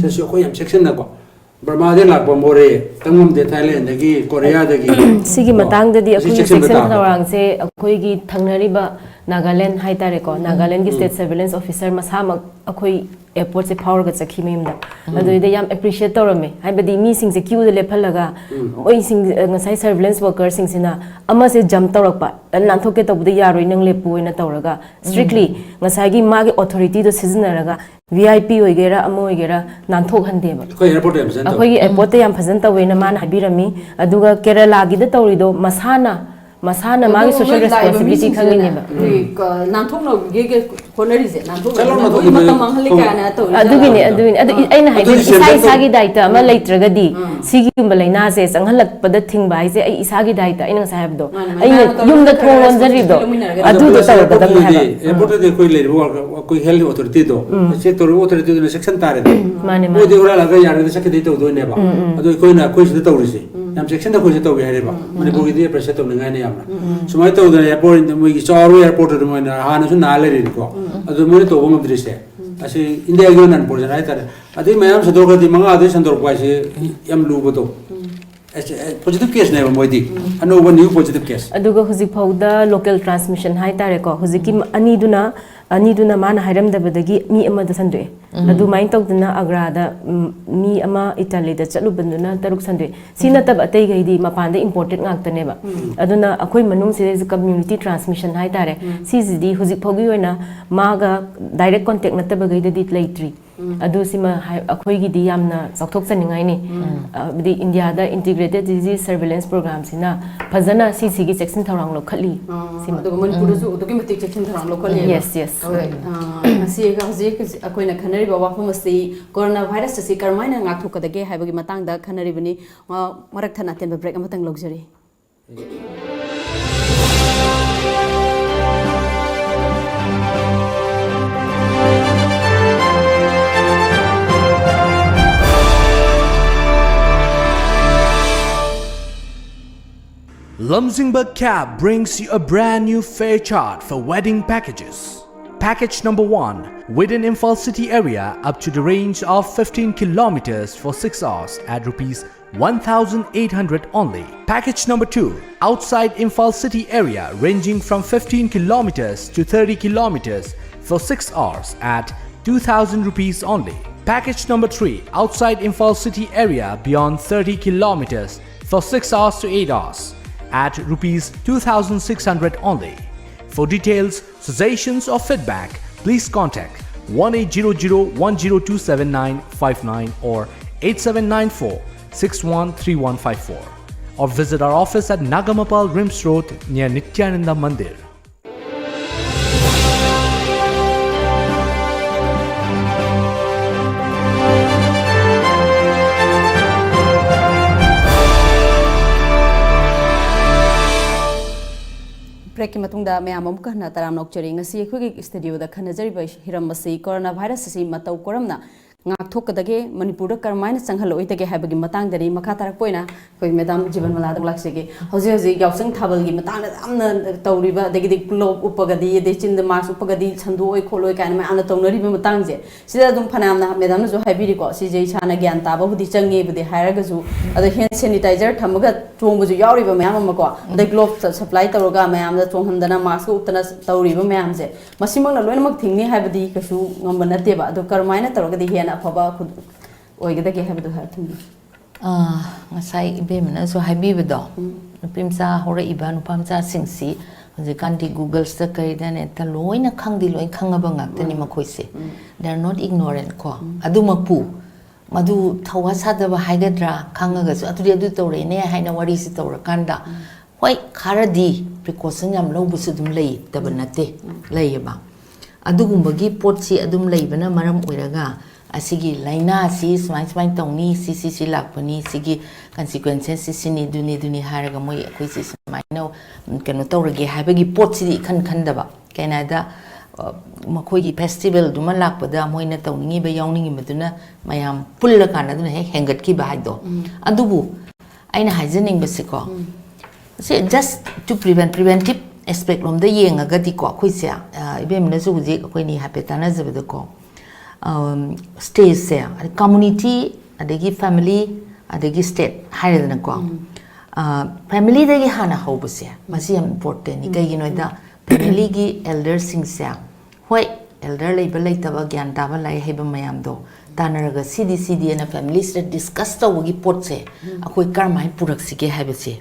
S2: so ko yam section na ko Burma de la Bomore tangum de Thailand gi Korea de gi
S3: sigi matang da di akoi section tawang se akoi gi thangnari ba Nagaland hai tare ko Nagaland gi state surveillance officer masamak akoi airport se power ga chakhi mem da adu ide yam appreciate tawrame hai badi mi sing se queue de lephalaga oi sing ngasai surveillance worker sing sina ama se jump tawrak pa nan thoke tabudi yaroi nang lepu oina tawraga strictly ngasai gi magi authority do sizinaraga VIP oigera amo oigera nan thok hande ba
S2: ko airport yam san
S3: akoi airport te yam phajan tawena man habirami aduga Kerala gi da tawrido masana magi social responsibility khangini ba
S1: nan thok no ge honori je nan thok matam manghali kana to
S3: adugini adu aina hai isa gi daita ama leitraga di sigi gumba laina se changhalak pada thing bai se ai isa gi daita aina sa habdo aina yumda thong lonjari do adu do taw da dam ha
S2: airport de koi le koi health authority do sector authority do section tare
S3: mane
S2: mo de ora la ga yar de sakde to do ne ba adu koi na koi se taw ri se yam section da koi se taw bi hai ba mane bo gi de pressure to ngai ne yam sumai taw da airport mo gi charu airport do mo na ha na su na le ri ko adu mo to bo ngam se asi India gi nan por jana tare adi mayam se do ga di manga ade sandor kwa se yam lu bo to positive case ne mo di ano one new positive case
S3: aduga huzik phauda local transmission hai tare ko huziki ani duna mana hairam da badagi mi amada sandre ꯑꯗꯨꯃꯥꯏꯅ ꯇꯧꯗꯅ ꯑꯒ꯭ꯔꯥꯗ ꯃꯤ ꯑꯃ ꯏꯇꯥꯂꯤꯗ ꯆꯠꯂꯨꯕꯗꯨꯅ ꯇꯔꯨꯛ ꯁꯟꯗꯣꯏ ꯁꯤ ꯅꯠꯇꯕ ꯑꯇꯩꯒꯩꯗꯤ ꯃꯄꯥꯟꯗ ꯏꯝꯄꯣꯔꯇꯦꯠ ꯉꯥꯛꯇꯅꯦꯕ ꯑꯗꯨꯅ ꯑꯩꯈꯣꯏ ꯃꯅꯨꯡꯁꯤꯗ ꯀꯝꯃ꯭ꯌꯨꯅꯤꯇꯤ ꯇ꯭ꯔꯥꯟꯁꯃꯤꯁꯟ ꯍꯥꯏꯇꯥꯔꯦ ꯁꯤꯁꯤꯗꯤ ꯍꯧꯖꯤꯛ ꯐꯥꯎꯒꯤ ꯑꯣꯏꯅ ꯃꯥꯒ ꯗꯥꯏꯔꯦꯛ ꯀꯣꯟꯇꯦꯛ ꯅꯠꯇꯕꯒꯩꯗꯗꯤ ꯂꯩꯇ꯭ꯔꯤ ꯑꯗꯨ ꯁꯤꯃ ꯑꯩꯈꯣꯏꯒꯤꯗꯤ ꯌꯥꯝꯅ ꯆꯥꯎꯊꯣꯛꯆꯅꯤꯡꯉꯥꯏꯅꯤ ꯍꯥꯏꯕꯗꯤ ꯏꯟꯗꯤꯌꯥꯗ ꯏꯟꯇꯤꯒ꯭ꯔꯦꯇꯦꯗ ꯗꯤꯖꯤꯖ ꯁꯔꯚꯦꯂꯦꯟꯁ ꯄ꯭ꯔꯣꯒ꯭ꯔꯥꯝꯁꯤꯅ ꯐꯖꯅ ꯁꯤꯁꯤꯒꯤ ꯆꯦꯛꯁꯤꯟ ꯊꯧꯔꯥꯡ ꯂꯧꯈꯠꯂꯤ
S1: ꯑꯗꯨꯒ ꯃꯅꯤꯄꯨꯔꯗꯁꯨ ꯑꯗꯨꯛꯀꯤ ꯃꯇꯤꯛ ꯆꯦꯛꯁꯤꯟ ꯊꯧꯔꯥꯡ ꯂꯧꯈꯠꯂꯤ
S3: ꯌꯦꯁ ꯌꯦꯁ
S1: ꯉꯁꯤ ꯍꯧꯖꯤꯛ ꯑꯩꯈꯣꯏꯅ ꯈꯟꯅꯔꯤꯕ ꯋꯥꯐꯝ ꯑꯁꯤ ꯀꯣꯔꯣꯅꯥ ꯚꯥꯏꯔꯁ ꯑꯁꯤ ꯀꯔꯝꯍꯥꯏꯅ ꯉꯥꯛꯊꯣꯛꯀꯗꯒꯦ ꯍꯥꯏꯕꯒꯤ ꯃꯇꯥꯡꯗ ꯈꯟꯅꯔꯤꯕꯅꯤ ꯃꯔꯛ ꯊꯠꯅ ꯑꯇꯦꯟꯕ ꯕ꯭ꯔꯦꯛ ꯑꯃꯇꯪ ꯂꯧꯖꯔꯤ
S5: Lamjingba Cab brings you a brand new fare chart for wedding packages. Package number 1 within Imphal city area up to the range of 15 kilometers for 6 hours at rupees 1,800 only. Package number 2 outside Imphal city area ranging from 15 kilometers to 30 kilometers for 6 hours at 2,000 rupees only. Package number 3 outside Imphal city area beyond 30 kilometers for 6 hours to 8 hours at rupees 2,600 only. For details, suggestions or feedback, please contact 1800102759 or 8794613154 or visit our office at Nagamapal Rims Road near Nityananda Mandir.
S1: Break मतुंगदा ma'am अमुक हना तराम नोकचरी ngasi अखोगी स्टूडियोदा खनजरिबा हिरम बसी कोरोना वायरस असि मतौ कोरमना ngakthokadage manipurda karmaina changhaloi habagi matangdari makha tarakpoina koi madam jeevanmala laksege hoji hoji yausang thabalgi matangda amna tawriba degi globe upagadi de chinda mas upagadi chandoi kholoi kaina ma amna tawnariba matangje sida dum phanamna madam jo habiri ko si jei chana gyan taba budi change budi hairaga ju ado hand sanitizer thamaga chongbu ju yauriba mayam amako de globe supply tawroga mayam da chonghandana mask uptana tawriba mayam je masimangna loinamak thingni habadi kasu ngamba nateba ado karmaina tawrogadi hena afaba oigdage habadu hathumi
S4: ngasai ibemna so habibdo nupimsa hora iba nupamsa singsi hojikandi google sta kaida ne ta loina khangdi loin khangaba ngaktani makoise they are not ignorant ko adumapu madu thawa sadaba haigadra khangaga so adu tawre ne haina wari si tawra kanda hoi kharadi precaution yam lobu su dum lei tabanate leiba adugumbagi potsi adum leibana maram oiraga asigi laina si smai tongni si lakpani sigi consequences sini duni haraga moi akoi si smai no kano tawrage habagi pot si khan daba kainada makoi gi festival duma lakpada moina tawningi ba yawningi maduna mayam pulla kana duna he hengat ki ba haido adubu aina haijening basiko say just to preventive aspect lom da yenga ga di ko akoi se ibemna su ji akoi ni hapetana zabada ko stage se community adagi family adagi state hairana ko family dagi hana hobuse masi am important ni kai gino da family gi elder sing se hoi elder label laitaba gyan taba lai heba mayam do tanaraga cd na family state discuss tawgi pot se akoi karmai purak sige habase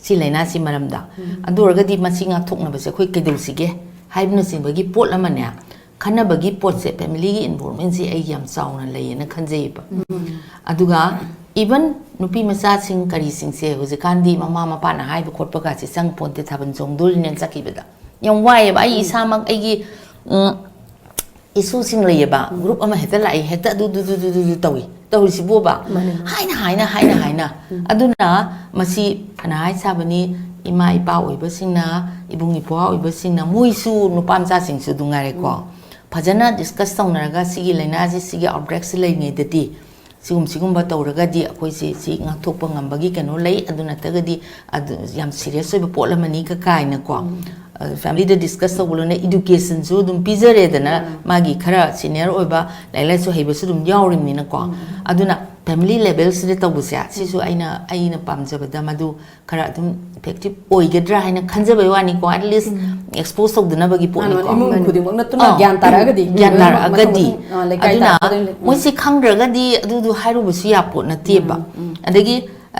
S4: si laina si maramda adurga di masi nga thokna base akoi kedul sige haibna sinbagi pot lamane khana bagi pot se family gi involvement si ai yam sauna leina khanjeiba aduga even nupi macha sing kari sing se hojikandi mama mapa na haiba khotpa ka si sang ponte thaban jongdul nen chakibeda yam wai ba ai isamak ai gi isu sing leiba group ama heta lai heta du tawi si boba haina aduna masi ana hai sabani ima ipa oiba singna ibung ipa oiba singna muisu nupamcha sing su dungare ko fajana discuss tawnaraga sigi laina ji sigi outbreak si lei ngai dati sigum ba tawraga di akoi si ngathokpa ngambagi kano lei aduna tagadi adu yam serious oiba polamani ka kaina ko family da discuss tawulone education su dum pizare dana magi khara senior oiba laila su heiba su dum yawring ni na ko aduna family level sida tawbuse sisu aina pamjabada madu khara adum effective oigadra haina khanjabai wani ko at least expose tawdana bagi poni ko
S1: imung khudi mok natuna gyan taragadi
S4: aduna moisi khangragadi adu hairu busu yapo na teba adagi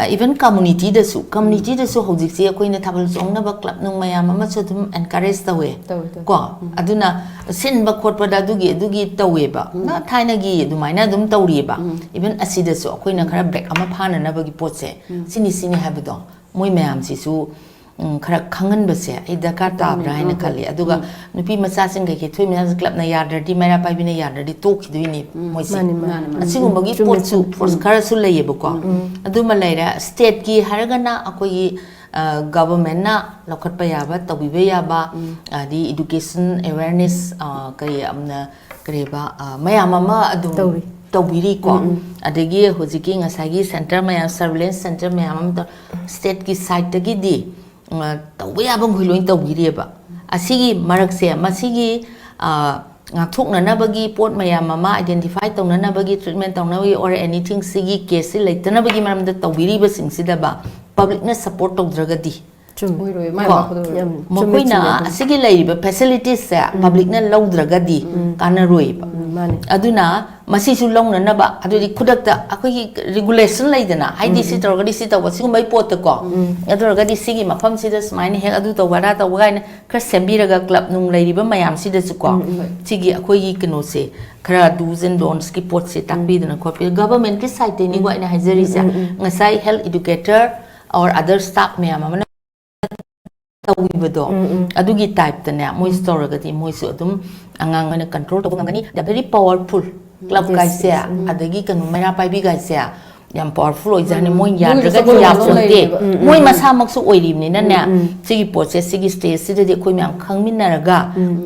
S4: even community da su hojik se koina thabal chongna ba club nung mayam ama so dum encourage tawe ko aduna sin ba khot pada dugi tawe ba na thaina gi dumaina dum tawri ba even asida so koina khara break ama phana na ba gi potse sini habdo moi mayam si su khara khangan ba se ai dakar ta bra haina khali aduga nupi macha sing ke thoi mayam club na yardar di mera pai bina yardar di tok khidui ni moi si asigum bagi pot su force khara su leye ba ko aduma leira state ki haragana akoi government na lokhat pa ya ba tawi be ya ba di education awareness kari amna kare ba mayam ama adum tawiri ko adagi hojiki ngasagi center mayam surveillance center mayam state ki side tagi di tawbe abang huloi tawiri ba asigi marak se masigi ngakthokna na bagi pot mayam mama identify tawna na bagi treatment tawna bagi or anything sigi case leitana bagi maram da tawiri ba singsida ba public na support tawdragadi mokoina asigi leiba facilities se public na lawdragadi kana roi ba aduna masi su long na ba adudi khudakta akoi regulation leidana haidi si torgadi si taw si mai pot ko adurgadi sigi mafam si da smine he adu to wara to gaina kra sembiraga club nung leiriba mayam si da su ko sigi akoi kino se khara do's and don'ts ki pot se takbi dana ko government ki side ni wa ina hajari sa ngasai health educator or other staff mayam amana tawibado adugi type tane moi store gati moi su adum angang na control to ngani the very powerful club guys ya adagi kanu mera pai bi guys ya yam powerful oi moi ya daga ya sonte moi masa mak su oirim ni na ne sigi process sigi stage sida de khoi myam khangmin na raga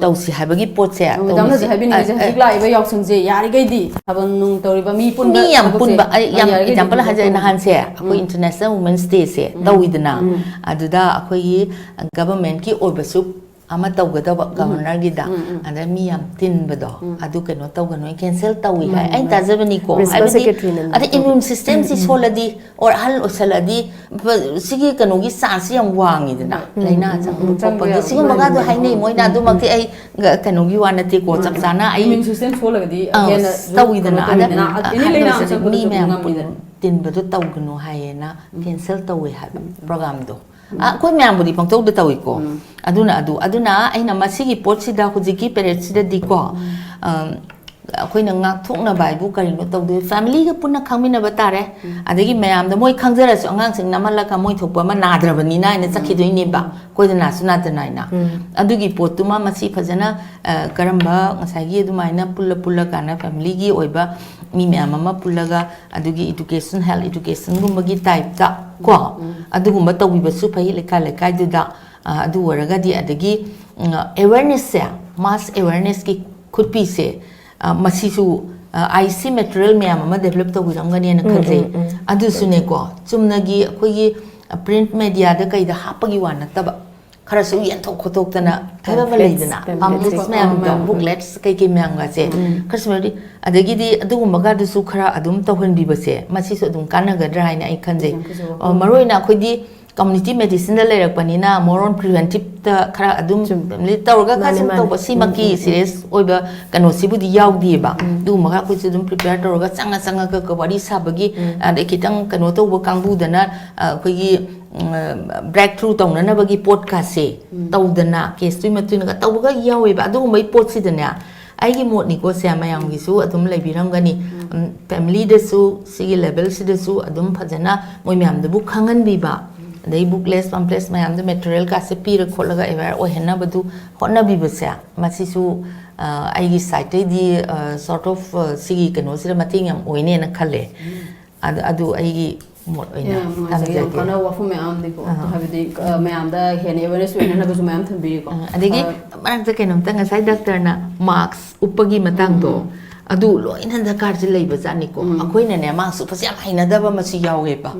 S4: tawsi habagi process
S1: damna je habini je higla iba yaoshang je yari gai di habon nung toriba mi punba
S4: yam punba yam example haja na han se akoi international women's day se tawidna aduda akoi government ki oibasu ama tawgadaba governor gi da and mi yam tinbado adu keno tawgano cancel tawi hai ai tajabani ko adi immune system si soladi or hal osaladi sigi kano gi chance yam wangi dina laina chang pa sigi maga do hai nei moina du makti ai kano gi wana te ko chap chana ai
S1: immune system solagadi
S4: again tawi dina ada ini laina chang mi yam tinbado tawgano hai na cancel tawi hai program do koi myam budi pangtau da tawi ko aduna aina masigi pot sida hujiki period sida di ko koi na ngak thokna bai bu kari no tawde family ga punna khangmina batare adagi mayam da moi khangjara su angang sing namala ka moi thokpa ma nadrabani na ina chakhidoi ne ba koi da na suna da naina adugi pot tuma masi phajana karamba ngasagi adumaina pulla kana family gi oiba mi mayam ama pullaga adugi education health education gumbagi type ta ko adugumba tawiba su phai lekai du da adu waraga di adagi awareness se mass awareness ki khutpi se masisu IC material mayam ama develop tawirangani na khajai adu sune ko chumnagi khoi print media da kai da hapagi wana taba khara su yan thok khotok tana thaba baleidana pamphlets mayam da booklets kai mayam ga se khasmari adagi di adugumba ga du su khara adum tawhan bi ba se masisu adum kana ga dra haina ai khanjai maroina khoi di community medicine da lerak panina more on preventive ta khara adum li tawga ka sum taw si maki serious oiba kano sibu di yaw di ba du ma ka ko dum prepare tawga changa ka body sabagi ade kitang kano taw ba kangbu dana khoi gi breakthrough tawna na bagi podcast se tawdana case tu matuna ka tawga yawe ba du mai pot si dana aigi mot ni ko se mayang gi su adum leibiram gani family de su sigi level si de su adum phajana moi myam de bu khangan bi ba dei booklets pamphlets mayam de material ka se pira kholaga aware o henna badu honna bi basa masi su aigi site di sort of sigi kano sira mating yam oine na khale adu aigi mot oina
S1: tamja kana wafu mayam de ko habidi mayam da hen awareness oina na bu mayam thambi ko
S4: adigi marak da kenom tanga sai doctor na marks upagi matang do adu loina da kar je leiba jani ko akoina ne ma su phasi am haina da ba masi yawe ba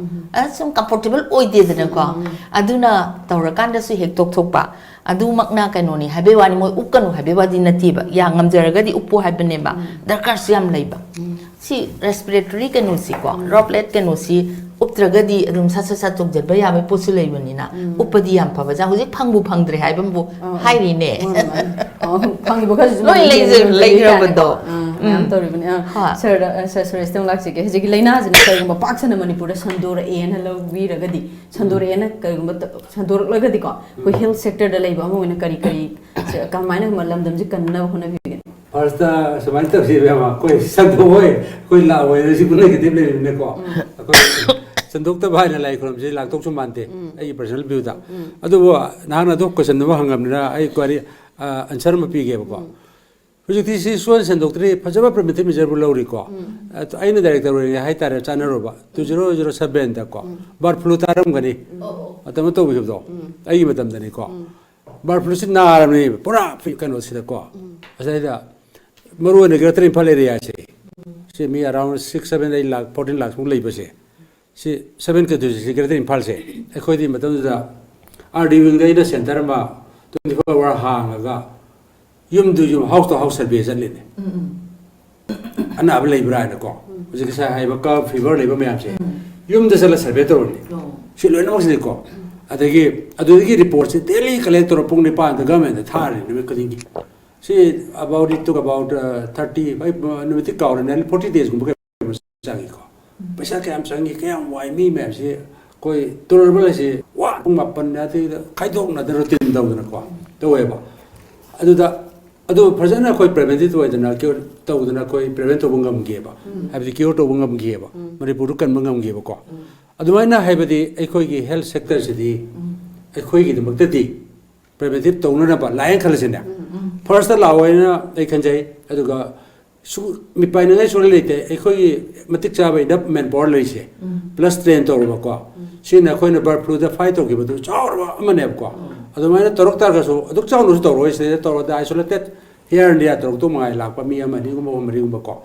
S4: some comfortable oi de da ko aduna tawra kan da su hek tok tok ba ꯑꯗꯨꯃꯛꯅ ꯀꯩꯅꯣꯅꯤ ꯍꯥꯏꯕꯩ ꯋꯥꯅꯤ ꯃꯣꯏ ꯎꯞꯀꯅꯨ ꯍꯥꯏꯕꯩ ꯋꯥꯗꯤ ꯅꯠꯇꯦꯕ ꯌꯥ ꯉꯝꯖꯔꯒꯗꯤ ꯎꯞꯄꯨ ꯍꯥꯏꯕꯅꯦꯕ ꯗꯔꯀꯥꯔꯁꯨ ꯌꯥꯝ ꯂꯩꯕ ꯁꯤ ꯔꯦꯁꯄꯤꯔꯦꯇꯔꯤ ꯀꯩꯅꯣꯁꯤꯀꯣ ꯗ꯭ꯔꯣꯞꯂꯦꯠ ꯀꯩꯅꯣꯁꯤ ꯎꯞꯇ꯭ꯔꯒꯗꯤ ꯑꯗꯨꯝ ꯁꯠ ꯆꯣꯡꯖꯟꯕ ꯌꯥꯕ ꯄꯣꯠꯁꯨ ꯂꯩꯕꯅꯤꯅ ꯎꯞꯄꯗꯤ ꯌꯥꯝ ꯐꯕꯖꯥ ꯍꯧꯖꯤꯛ ꯐꯪꯕꯨ ꯐꯪꯗ꯭ꯔꯦ ꯍꯥꯏꯕꯕꯨ ꯍꯥꯏꯔꯤꯅꯦ
S1: ꯐꯪꯉꯤꯕ ꯈꯔꯁꯨ
S4: ꯂꯣꯏ ꯂꯩꯈ꯭ꯔꯕꯗꯣ
S1: ꯃꯌꯥꯝ ꯇꯧꯔꯤꯕꯅꯤ ꯁꯔ ꯁꯨꯔꯦꯁꯇ ꯂꯥꯛꯆꯒꯦ ꯍꯧꯖꯤꯛꯀꯤ ꯂꯥꯏꯅꯥꯁꯤꯅ ꯀꯔꯤꯒꯨꯝꯕ ꯄꯥꯛꯁꯟꯅ ꯃꯅꯤꯄꯨꯔꯗ ꯁꯟꯗꯣꯔꯛꯑꯦꯅ ꯂꯧꯕꯤꯔꯒꯗꯤ ꯁꯟꯗꯣꯔꯛꯑꯦꯅ ꯀꯔꯤꯒꯨꯝꯕ ꯁꯟꯗꯣꯔꯛꯂꯒꯗꯤꯀꯣ ꯑꯩꯈꯣꯏ ꯍꯦꯜꯊ ꯁꯦꯛꯇꯔꯗ ꯂꯩꯕ ꯑꯃ ꯑꯣꯏꯅ ꯀꯔꯤ ꯀꯃꯥꯏꯅ ꯂꯝꯗꯝꯁꯤ ꯀꯟꯅꯕ ꯍꯣꯠꯅꯕꯤꯒꯅꯤ
S2: ꯐꯥꯔꯁꯇ ꯁꯨꯃꯥꯏꯅ ꯇꯧꯁꯦꯕ ꯑꯩꯈꯣꯏ ꯁꯟꯗꯣꯛꯑꯣꯏ ꯑꯩꯈꯣꯏ ꯂꯥꯛꯑꯣꯏ ꯁꯤꯕꯨ ꯅꯦꯒꯦꯇꯤꯚ ꯂꯩꯔꯤꯕꯅꯦꯀꯣ ꯑꯩꯈꯣꯏ ꯁꯟꯗꯣꯛꯇꯕ ꯍꯥꯏꯅ ꯂꯥꯏ ꯈꯨꯔꯨꯝꯁꯤ ꯂꯥꯛꯇꯧꯁꯨ ꯃꯥꯟꯗꯦ ꯑꯩꯒꯤ ꯄꯔꯁꯣꯅꯦꯜ ꯚ꯭ꯌꯨꯗ ꯑꯗꯨꯕꯨ ꯅꯍꯥꯛꯅ ꯑꯗꯨꯝ ꯀꯣꯏꯁꯟ ꯑꯃ ꯍꯪꯉꯕꯅꯤꯅ ꯑꯩ ꯀ꯭ꯋꯥꯔꯤ ꯑꯟꯁꯔ ꯑꯃ ꯄꯤꯒꯦꯕꯀꯣ ꯍꯧꯖꯤꯛꯇꯤ ꯁꯤ ꯁꯣꯏꯅ ꯁꯟꯗꯣꯛꯇ꯭ꯔꯤ ꯐꯖꯕ ꯄ꯭ꯔꯤꯚꯦꯟꯇꯤꯚ ꯃꯦꯖꯔꯕꯨ ꯂꯧꯔꯤꯀꯣ ꯑꯩꯅ ꯗꯥꯏꯔꯦꯛꯇꯔ ꯑꯣꯏꯔꯤꯉꯩ ꯍꯥꯏꯇꯥꯔꯦ ꯆꯥꯟꯅꯔꯨꯕ 2007ꯗꯀꯣ ꯕꯥꯔꯠ ꯐ꯭ꯂꯨ ꯇꯥꯔꯝꯒꯅꯤ ꯃꯇꯝ ꯇꯧꯈꯤꯕꯗꯣ ꯑꯩꯒꯤ ꯃꯇꯝꯗꯅꯤꯀꯣ ꯕꯥꯔꯠ ꯐ꯭ꯂꯨꯁꯤ ꯅꯥꯔꯕꯅꯦꯕ ꯄꯨꯔꯥ ꯀꯩꯅꯣꯁꯤꯗꯀꯣ ꯑꯁꯤꯗ ꯃꯔꯨ ꯑꯣꯏꯅ ꯒ꯭ꯔꯦꯇꯔ ꯏꯝꯐꯥꯜ ꯑꯦꯔꯤꯌꯥꯁꯦ ꯁꯤ ꯃꯤ ꯑꯔꯥꯎꯟ 6-7-8 ꯂꯥꯛ 14 ꯂꯥꯛꯃꯨꯛ ꯂꯩꯕꯁꯦ ꯁꯤ 7 ꯀꯟꯇ꯭ꯔꯤꯁꯤ ꯒ꯭ꯔꯦꯇꯔ ꯏꯝꯐꯥꯜꯁꯦ ꯑꯩꯈꯣꯏꯗꯤ ꯃꯇꯝꯗꯨꯗ RD ꯋꯤꯡꯗ ꯑꯩꯅ ꯁꯦꯟꯇꯔ ꯑꯃ 24 ꯑꯋꯥꯔ ꯍꯥꯡꯉꯒ ꯌꯨꯝ ꯍꯥꯎꯁ ꯇꯨ ꯍꯥꯎꯁ ꯁꯔꯚꯦ ꯆꯠꯂꯤꯅꯦ ꯑꯅꯥꯕ ꯂꯩꯕ꯭ꯔꯥ ꯍꯥꯏꯅꯀꯣ ꯍꯧꯖꯤꯛ ꯉꯁꯥꯏ ꯍꯥꯏꯕ ꯀꯞ ꯐꯤꯚꯔ ꯂꯩꯕ ꯃꯌꯥꯝꯁꯦ ꯌꯨꯝꯗ ꯆꯠꯂ ꯁꯔꯚꯦ ꯇꯧꯔꯅꯤ ꯁꯤ ꯂꯣꯏꯅꯃꯛꯁꯤꯅꯤꯀꯣ ꯑꯗꯒꯤ ꯑꯗꯨꯗꯒꯤ ꯔꯤꯄꯣꯔꯠꯁꯦ ꯗꯦꯂꯤ ꯀꯂꯦꯛ ꯇꯧꯔ ꯄꯨꯡ 9ꯗ ꯒꯚꯔꯟꯃꯦꯟꯇ ꯊꯥꯔꯅꯤ ꯅꯨꯃꯤꯠ ꯈꯨꯗꯤꯡꯒꯤ ꯁꯤ about it took about 30 ꯅꯨꯃꯤꯠꯇꯤ ꯀꯥꯎꯔꯦꯅꯦ 40 daysꯒꯨꯝꯕ ꯆꯪꯉꯤꯀꯣ ꯄꯩꯁꯥ ꯀꯌꯥꯝ ꯆꯪꯉꯤ ꯀꯌꯥꯝ ꯋꯥꯏ ꯃꯤ ꯃꯌꯥꯝꯁꯤ ꯑꯩꯈꯣꯏ ꯇꯣꯂꯔꯕꯜ ꯑꯁꯤ ꯄꯨꯡ 9 ꯑꯗꯩꯗ ꯈꯥꯏꯗꯣꯛꯅꯗꯅ ꯔꯨꯇꯤꯟ ꯇꯧꯗꯅꯀꯣ ꯇꯧꯋꯦꯕ ꯑꯗꯨꯗ ꯑꯗꯨ ꯐꯖꯅ ꯑꯩꯈꯣꯏ ꯄ꯭ꯔꯤꯚꯦꯟꯇꯤꯚ ꯑꯣꯏꯗꯅ ꯀ꯭ꯌꯣꯔ ꯇꯧꯗꯅ ꯑꯩꯈꯣꯏ ꯄ꯭ꯔꯤꯚꯦꯟ ꯇꯧꯕ ꯉꯝꯈꯤꯑꯕ ꯍꯥꯏꯕꯗꯤ ꯀ꯭ꯌꯣꯔ ꯇꯧꯕ ꯉꯝꯈꯤꯑꯕ ꯃꯅꯤꯄꯨꯔꯗ ꯀꯟꯕ ꯉꯝꯈꯤꯑꯕꯀꯣ ꯑꯗꯨꯃꯥꯏꯅ ꯍꯥꯏꯕꯗꯤ ꯑꯩꯈꯣꯏꯒꯤ ꯍꯦꯜꯊ ꯁꯦꯛꯇꯔꯁꯤꯗꯤ ꯑꯩꯈꯣꯏꯒꯤꯗꯃꯛꯇꯗꯤ ꯄ꯭ꯔꯤꯚꯦꯟꯇꯤꯚ ꯇꯧꯅꯅꯕ ꯂꯥꯛꯑꯦꯅ ꯈꯜꯂꯁꯤꯅꯦ ꯐꯥꯔꯁꯇ ꯂꯥꯛꯑꯣꯏꯅ ꯑꯩ ꯈꯟꯖꯩ ꯑꯗꯨꯒ ꯃꯤꯄꯥꯏꯅꯤꯡꯉꯥꯏ ꯁꯨꯡꯂꯩ ꯂꯩꯇꯦ ꯑꯩꯈꯣꯏꯒꯤ ꯃꯇꯤꯛ ꯆꯥꯕ ꯏꯅꯞ ꯃꯦꯟ ꯄꯋꯥꯔ ꯂꯩꯁꯦ ꯄ꯭ꯂꯁ ꯇ꯭ꯔꯦꯟ ꯇꯧꯔꯕꯀꯣ ꯁꯤꯅ ꯑꯩꯈꯣꯏꯅ ꯕꯥꯔꯠ ꯐ꯭ꯂꯨꯗ ꯐꯥꯏꯠ ꯇꯧꯈꯤꯕꯗꯨ ꯆꯥꯎꯔꯕ ꯑꯃꯅꯦꯕꯀꯣ ꯑꯗꯨꯃꯥꯏꯅ ꯇꯧꯔꯛ ꯇꯥꯔꯒꯁꯨ ꯑꯗꯨꯛ ꯆꯥꯎꯅꯁꯨ ꯇꯧꯔꯣꯏ ꯁꯤꯗꯩꯗ ꯇꯧꯔꯗ ꯑꯥꯏꯁꯣꯂꯦꯇꯦꯠ ꯍꯤꯌꯔ ꯏꯟꯗꯤꯌꯥ ꯇꯧꯔꯛꯇꯧ ꯃꯉꯥꯏ ꯂꯥꯛꯄ ꯃꯤ 2-3ꯒꯨꯝꯕꯀꯣ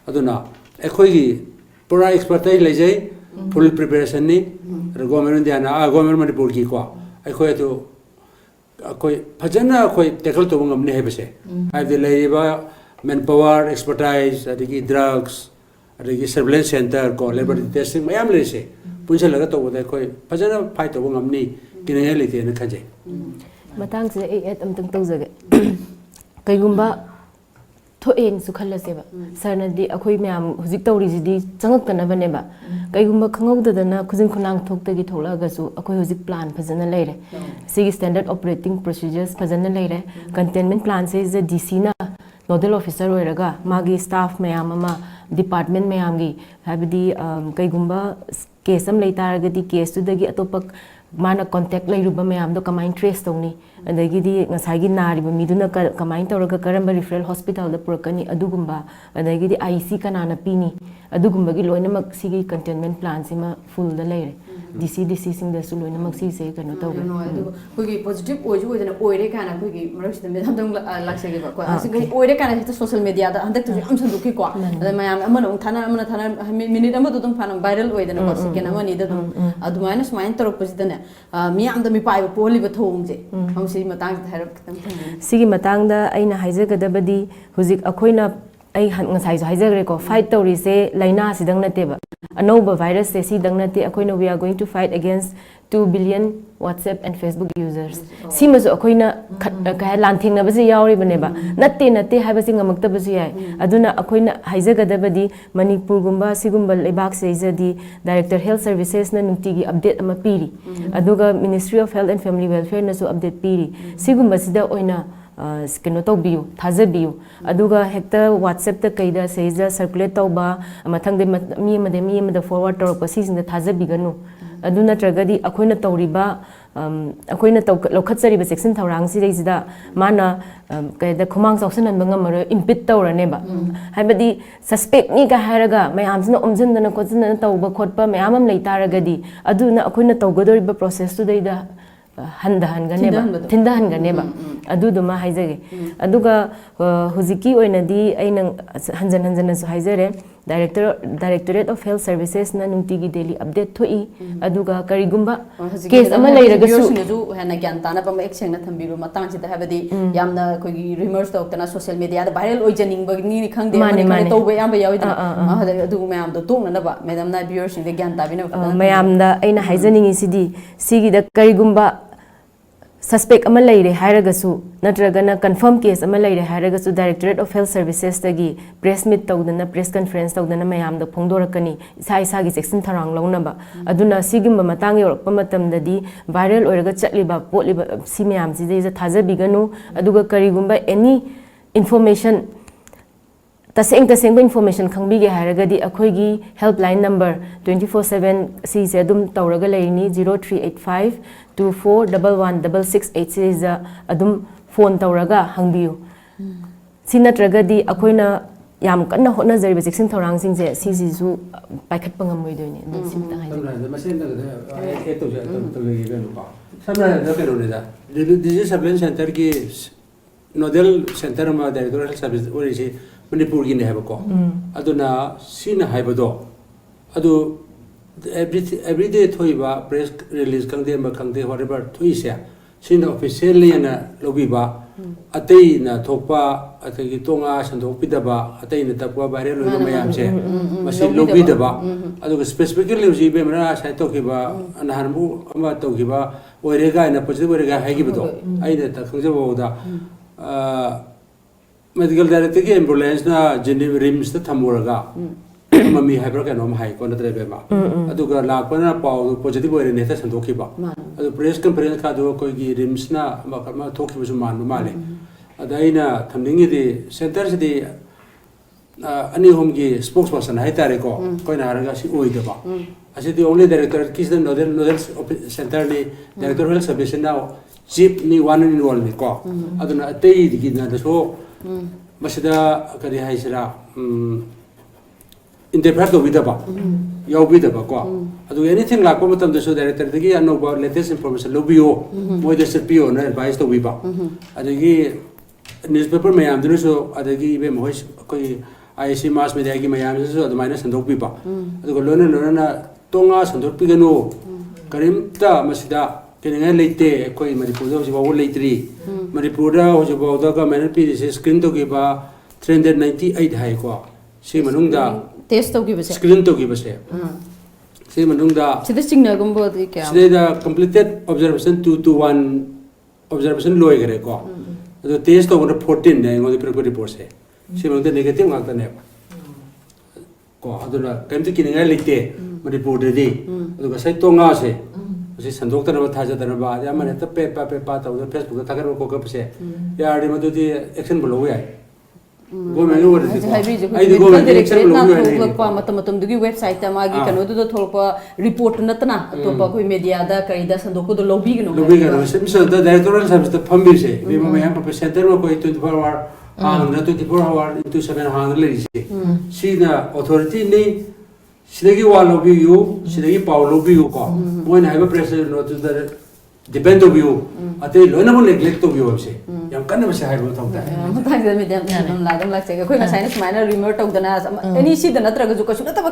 S2: ꯑꯗꯨꯅ ꯑꯩꯈꯣꯏꯒꯤ ꯄꯨꯔꯥ ꯑꯦꯛꯁꯄꯔꯇꯩ ꯂꯩꯖꯩ ꯐꯨꯜ ꯄ꯭ꯔꯤꯄꯦꯔꯦꯁꯟꯅꯤ ꯒꯣꯔꯃꯦꯟ ꯏꯟꯗꯤꯌꯥꯅ ꯒꯣꯔꯃꯦꯟ ꯃꯅꯤꯄꯨꯔꯒꯤꯀꯣ ꯑꯩꯈꯣꯏ ꯑꯗꯨ ꯑꯩꯈꯣꯏ ꯐꯖꯅ ꯑꯩꯈꯣই ꯇꯦꯀꯜ ꯇꯧꯕ ꯉꯝꯅꯤ ꯍꯥꯏꯕꯁꯦ ꯍꯥꯏꯕꯗꯤ ꯂꯩꯔꯤꯕ ꯃꯦꯟ ꯄꯋꯥꯔ ꯑꯦꯛꯁꯄꯔꯇꯥꯏꯖ ꯑꯗꯒꯤ ꯗ꯭ꯔꯒꯁ ꯑꯗꯒꯤ ꯁꯔꯚꯤꯂꯦꯟꯁ ꯁꯦꯟꯇꯔ ꯀꯣ ꯂꯦꯕꯣꯔꯦꯇꯔꯤ ꯇꯦꯁꯇꯤꯡ ꯃꯌꯥꯝ ꯂꯩꯔꯤꯁꯦ ꯄꯨꯟꯁꯤꯜꯂꯒ ꯇꯧꯕꯗ ꯑꯩꯈꯣꯏ ꯐꯖꯅ ꯐꯥꯏꯠ ꯇꯧꯕ ꯉꯝꯅꯤ ꯀꯤꯅꯤꯡꯉꯥꯏ ꯂꯩꯇꯦꯅ ꯈꯟꯖꯩ
S3: ꯃꯇꯥꯡꯁꯤꯗ ꯑꯩ ꯑꯦꯗ ꯑꯝꯇꯪ ꯇꯧꯖꯒꯦ ꯀꯩꯒꯨꯝꯕ ꯊꯣꯛꯑꯦꯅꯁꯨ ꯈꯜꯂꯁꯦꯕ ꯁꯔꯅꯗꯤ ꯑꯩꯈꯣꯏ ꯃꯌꯥꯝ ꯍꯧꯖꯤꯛ ꯇꯧꯔꯤꯁꯤꯗꯤ ꯆꯪꯉꯛꯇꯅꯕꯅꯦꯕ ꯀꯩꯒꯨꯝꯕ ꯈꯪꯍꯧꯗꯗꯅ ꯈꯨꯖꯤꯟ ꯈꯨꯅꯥꯡ ꯊꯣꯛꯇꯒꯤ ꯊꯣꯛꯂꯛꯑꯒꯁꯨ ꯑꯩꯈꯣꯏ ꯍꯧꯖꯤꯛ ꯄ꯭ꯂꯥꯟ ꯐꯖꯅ ꯂꯩꯔꯦ ꯁꯤꯒꯤ ꯁ꯭ꯇꯦꯟꯗꯔꯠ ꯑꯣꯄꯔꯦꯇꯤꯡ ꯄ꯭ꯔꯣꯁꯤꯖꯔꯁ ꯐꯖꯅ ꯂꯩꯔꯦ ꯀꯟꯇꯦꯟꯃꯦꯟ ꯄ꯭ꯂꯥꯟꯁꯤꯗ DCꯅ ꯅꯣꯗꯦꯜ ꯑꯣꯐꯤꯁꯔ ꯑꯣꯏꯔꯒ ꯃꯥꯒꯤ ꯁ꯭ꯇꯥꯐ ꯃꯌꯥꯝ ꯑꯃ ꯗꯤꯄꯥꯔꯠꯃꯦꯟ ꯃꯌꯥꯝꯒꯤ ꯍꯥꯏꯕꯗꯤ ꯀꯩꯒꯨꯝꯕ ꯀꯦꯁ ꯑꯃ ꯂꯩ ꯇꯥꯔꯒꯗꯤ ꯀꯦꯁꯇꯨꯗꯒꯤ ꯑꯇꯣꯞꯄ ꯃꯥꯅ ꯀꯣꯟꯇꯦꯛ ꯂꯩꯔꯨꯕ ꯃꯌꯥꯝꯗꯣ ꯀꯃꯥꯏꯅ ꯇ꯭ꯔꯦꯁ ꯇꯧꯅꯤ ꯑꯗꯒꯤꯗꯤ ꯉꯁꯥꯏꯒꯤ ꯅꯥꯔꯤꯕ ꯃꯤꯗꯨꯅ ꯀꯃꯥꯏꯅ ꯇꯧꯔꯒ ꯀꯔꯝꯕ ꯔꯤꯐꯔꯦꯜ ꯍꯣꯁꯄꯤꯇꯥꯜꯗ ꯄꯨꯔꯛꯀꯅꯤ ꯑꯗꯨꯒꯨꯝꯕ ꯑꯗꯒꯤꯗꯤ IC ꯀꯅꯥꯅ ꯄꯤꯅꯤ ꯑꯗꯨꯒꯨꯝꯕꯒꯤ ꯂꯣꯏꯅꯃꯛ ꯁꯤꯒꯤ ꯀꯟꯇꯦꯟꯃꯦꯟ ꯄ꯭ꯂꯥꯟꯁꯤꯃ ꯐꯨꯜꯗ ꯂꯩꯔꯦ DCꯁꯤꯡꯗꯁꯨ ꯂꯣꯏꯅꯃꯛ ꯁꯤꯁꯦ ꯀꯩꯅꯣ ꯇꯧꯋꯦ
S1: ꯑꯗꯨꯒ ꯑꯩꯈꯣꯏꯒꯤ ꯄꯣꯖꯤꯇꯤꯚ ꯑꯣꯏꯁꯨ ꯑꯣꯏꯗꯅ ꯑꯣꯏꯔꯦ ꯀꯥꯏꯅ ꯑꯩꯈꯣꯏꯒꯤ ꯃꯔꯛꯁꯤꯗ ꯑꯝꯇꯪ ꯂꯥꯛꯆꯒꯦꯕꯀꯣ ꯑꯁꯤꯒꯤ ꯑꯣꯏꯔꯦ ꯀꯥꯏꯅ ꯍꯦꯛꯇ ꯁꯣꯁꯤꯌꯦꯜ ꯃꯦꯗꯤꯌꯥꯗ ꯍꯟꯗꯛꯇꯁꯨ ꯌꯥꯝ ꯁꯟꯗꯣꯛꯈꯤꯀꯣ ꯑꯗ ꯃꯌꯥꯝ ꯑꯃꯅ ꯑꯃꯨꯛ ꯊꯥꯅ ꯃꯤꯅꯤꯠ ꯑꯃꯗ ꯑꯗꯨꯝ ꯐꯅ ꯚꯥꯏꯔꯦꯜ ꯑꯣꯏꯗꯅꯀꯣ ꯁꯦꯀꯦꯟ ꯑꯃꯅꯤꯗ ꯑꯗꯨꯝ ꯑꯗꯨꯃꯥꯏꯅ ꯁꯨꯃꯥꯏꯅ ꯇꯧꯔꯛꯄꯁꯤꯗꯅꯦ ꯃꯤꯌꯥꯝꯗ ꯃꯤꯄꯥꯏꯕ ꯄꯣꯛꯍꯜꯂꯤꯕ ꯊꯧꯑꯣꯡꯁꯦ ꯁꯤꯒꯤ ꯃꯇꯥꯡꯁꯤꯗ ꯍꯥꯏꯔꯞ ꯈꯤꯇꯪ ꯊꯝꯕꯤꯌꯨ
S3: ꯁꯤꯒꯤ ꯃꯇꯥꯡꯗ ꯑꯩꯅ ꯍꯥꯏꯖꯒꯗꯕꯗꯤ ꯍꯧꯖꯤꯛ ꯑꯩꯈꯣꯏꯅ ꯑꯩ ꯉꯁꯥꯏꯁꯨ ꯍꯥꯏꯖꯈ꯭ꯔꯦꯀோ ꯐꯥꯏꯠ ꯇꯧꯔꯤꯁꯦ ꯂꯥꯏꯅꯥꯁꯤꯗꯪ ꯅꯠꯇꯦꯕ ꯑꯅꯧꯕ ꯚꯥꯏꯔꯁꯁꯦ ꯁꯤꯗꯪ ꯅꯠꯇꯦ ꯑꯩꯈꯣꯏꯅ we are going to fight against 2 billion WhatsApp and Facebook users ꯁꯤꯃꯁꯨ ꯑꯩꯈꯣꯏꯅ ꯂꯥꯟꯊꯦꯡꯅꯕꯁꯤ ꯌꯥꯎꯔꯤꯕꯅꯦꯕ ꯅꯠꯇꯦ ꯍꯥꯏꯕꯁꯤ ꯉꯝꯃꯛꯇꯕꯁꯨ ꯌꯥꯏ ꯑꯗꯨꯅ ꯑꯩꯈꯣꯏꯅ ꯍꯥꯏꯖꯒꯗꯕꯗꯤ ꯃꯅꯤꯄꯨꯔꯒꯨꯝꯕ ꯁꯤꯒꯨꯝꯕ ꯂꯩꯕꯥꯛꯁꯤꯗꯗꯤ ꯗꯥꯏꯔꯦꯛꯇꯔ ꯍꯦꯜꯊ ꯁꯔꯚꯤꯁꯦꯁꯅ ꯅꯨꯡꯇꯤꯒꯤ ꯑꯞꯗꯦꯠ ꯑꯃ ꯄꯤꯔꯤ ꯑꯗꯨꯒ ministry of health and family ꯋꯦꯜꯐꯤꯌꯔꯅꯁꯨ ꯑꯞꯗꯦꯠ ꯄꯤꯔꯤ ꯁꯤꯒꯨꯝꯕꯁꯤꯗ ꯑꯣꯏꯅ ꯀꯩꯅꯣ ꯇꯧꯕꯤꯌꯨ ꯊꯥꯖꯕꯤꯌꯨ ꯑꯗꯨꯒ ꯍꯦꯛꯇ ꯋꯥꯠꯁꯑꯦꯞꯇ ꯀꯩꯗ ꯁꯤꯗ ꯁꯔꯀꯨꯂꯦꯠ ꯇꯧꯕ ꯃꯊꯪꯗ ꯃꯤ ꯑꯃꯗ ꯐꯣꯔꯋꯥꯔꯗ ꯇꯧꯔꯛꯄ ꯁꯤꯁꯤꯡꯗ ꯊꯥꯖꯕꯤꯒꯅꯨ ꯑꯗꯨ ꯅꯠꯇ꯭ꯔꯒꯗꯤ ꯑꯩꯈꯣꯏꯅ ꯇꯧꯔꯤꯕ ꯑꯩꯈꯣꯏꯅ ꯂꯧꯈꯠꯆꯔꯤꯕ ꯆꯦꯛꯁꯤꯟ ꯊꯧꯔꯥꯡꯁꯤꯗꯩꯁꯤꯗ ꯃꯥꯅ ꯀꯩꯗ ꯈꯨꯃꯥꯡ ꯆꯥꯎꯁꯤꯟꯍꯟꯕ ꯉꯝꯃꯔꯣꯏ ꯏꯝꯄꯤꯠ ꯇꯧꯔꯅꯦꯕ ꯍꯥꯏꯕꯗꯤ ꯁꯁꯄꯦꯛꯅꯤꯒ ꯍꯥꯏꯔꯒ ꯃꯌꯥꯝꯁꯤꯅ ꯑꯣꯝꯁꯤꯟꯗꯅ ꯈꯣꯠꯆꯤꯟꯗꯅ ꯇꯧꯕ ꯈꯣꯠꯄ ꯃꯌꯥꯝ ꯑꯃ ꯂꯩ ꯇꯥꯔꯒꯗꯤ ꯑꯗꯨꯅ ꯑꯩꯈꯣꯏꯅ ꯇꯧꯒꯗꯧꯔꯤꯕ ꯄ꯭ꯔꯣꯁꯦꯁꯇꯨꯗꯩꯗ ꯊꯤꯟꯊꯍꯟꯒꯅꯦꯕ ꯑꯗꯨꯗꯨꯃ ꯍꯥꯏꯖꯒꯦ ꯑꯗꯨꯒ ꯍꯧꯖꯤꯛꯀꯤ ꯑꯣꯏꯅꯗꯤ ꯑꯩꯅ ꯍꯟꯖꯟꯅꯁꯨ ꯍꯥꯏꯖꯔꯦ Directorate of Health Services na nungtigi daily update thoi aduga karigumba case ama leiragasu
S1: ju hena gyan tana ba action na thambiru matang sida habadi yamna kogi rumors tawtana social media da viral oijaning ba ni khangde mane to ba yamba yawi da adu mayam do tong na ba madam na viewers de gyan tabina
S3: mayam da aina haizaningi sidi sigi da karigumba suspect ama leire hairagasu natragana confirm case ama leire hairagasu Directorate of Health Services tagi press meet tawdana press conference tawdana mayam da phongdorakani isa isa gi section tharang launaba aduna sigimba matang yorakpa matamdadi viral oiraga chatliba potliba si mayam si de thajabiganu aduga karigumba any information taseng information khangbi ge hairagadi akhoi helpline number 24/7 si se adum tawraga leini 0385 241166 is adum phone tawraga hangbiu sinatragadi akoina yam kanna hotna zariba section thorang sing se si su paikhat pangam moi doine simta hai
S2: masen da to ja to ge ben ba samra da pero da disease surveillance center ki nodal center ma directorate service ori se Manipur gi ne ha ko aduna sina haibado adu every day thoiba press release kangde ma kangde whatever thoisia sina officially na lobiba atei na thokpa ategi tonga sandok pidaba atei na tapwa viral lo mayam se masi lobidaba adu specifically uji be mara sai tokiba anharmu ama tokiba oirega na positive oirega haigibado aina ta khangjabo da medical director ki ambulance na Geneva rims ta thamuraga mami haibra ka nom hai ko na trebe ma aduga lakpana paw positive ore ne ta sandoki ba adu press conference ka do ko gi rims na ma thoki bu man ma le adaina thamningi di center di ani hom gi spokesperson hai tare ko na haraga si oi da ba asi the only director ki the nodal center ni director health service now chief ni one in all ni ko aduna atei di na so masida kari haisira interpret to bidaba yaw bidaba ko adu anything like ko tam so director digi ano ba latest information lobio mo de cpo na advice to biba adigi newspaper mayam dinu so adigi be mo ko IC mass media gi mayam so adu minus sandok biba adu ko lona tonga sandok pigano karim ta masida kenenga leite ko Manipur da ho ba leitri Manipur da ho ba da ka man pi screen to gi ba 398 hai ko si manung da
S1: test to give
S2: screen to give se si manung da
S1: sida signal gumbo di kya
S2: sida da completed observation 2 to 1 observation loi gare ko ado test to 14 ne ngodi report se si manung da negative ngak ta ne ko ado na kan ti kinenga leite Manipur da di ado ka sai to nga se si sandok ta na tha ja ta na ba ya mane ta pe pa ta Facebook ta gar ko ko se ya ri ma do di action bolo ya go me no ai di go me action bolo ya
S1: pa matam dugi website ta ma gi kanu do thorpa report na tana to pa koi media da kai da sandok ko do lobby gno
S2: se the directorial service the family se we ma ya pa center ko 24 hour na 24 hour into 7 hang le se si na authority ni sidagi wa lobby you sidagi power lobby you ko mo na have pressure no to the depend of you ate lo na mo neglect of you se yam kan na se hai bo thok ta
S1: mata ga me dem dam la che ko na sai na smile remote tok dana any si dana tra ga ju ka su ta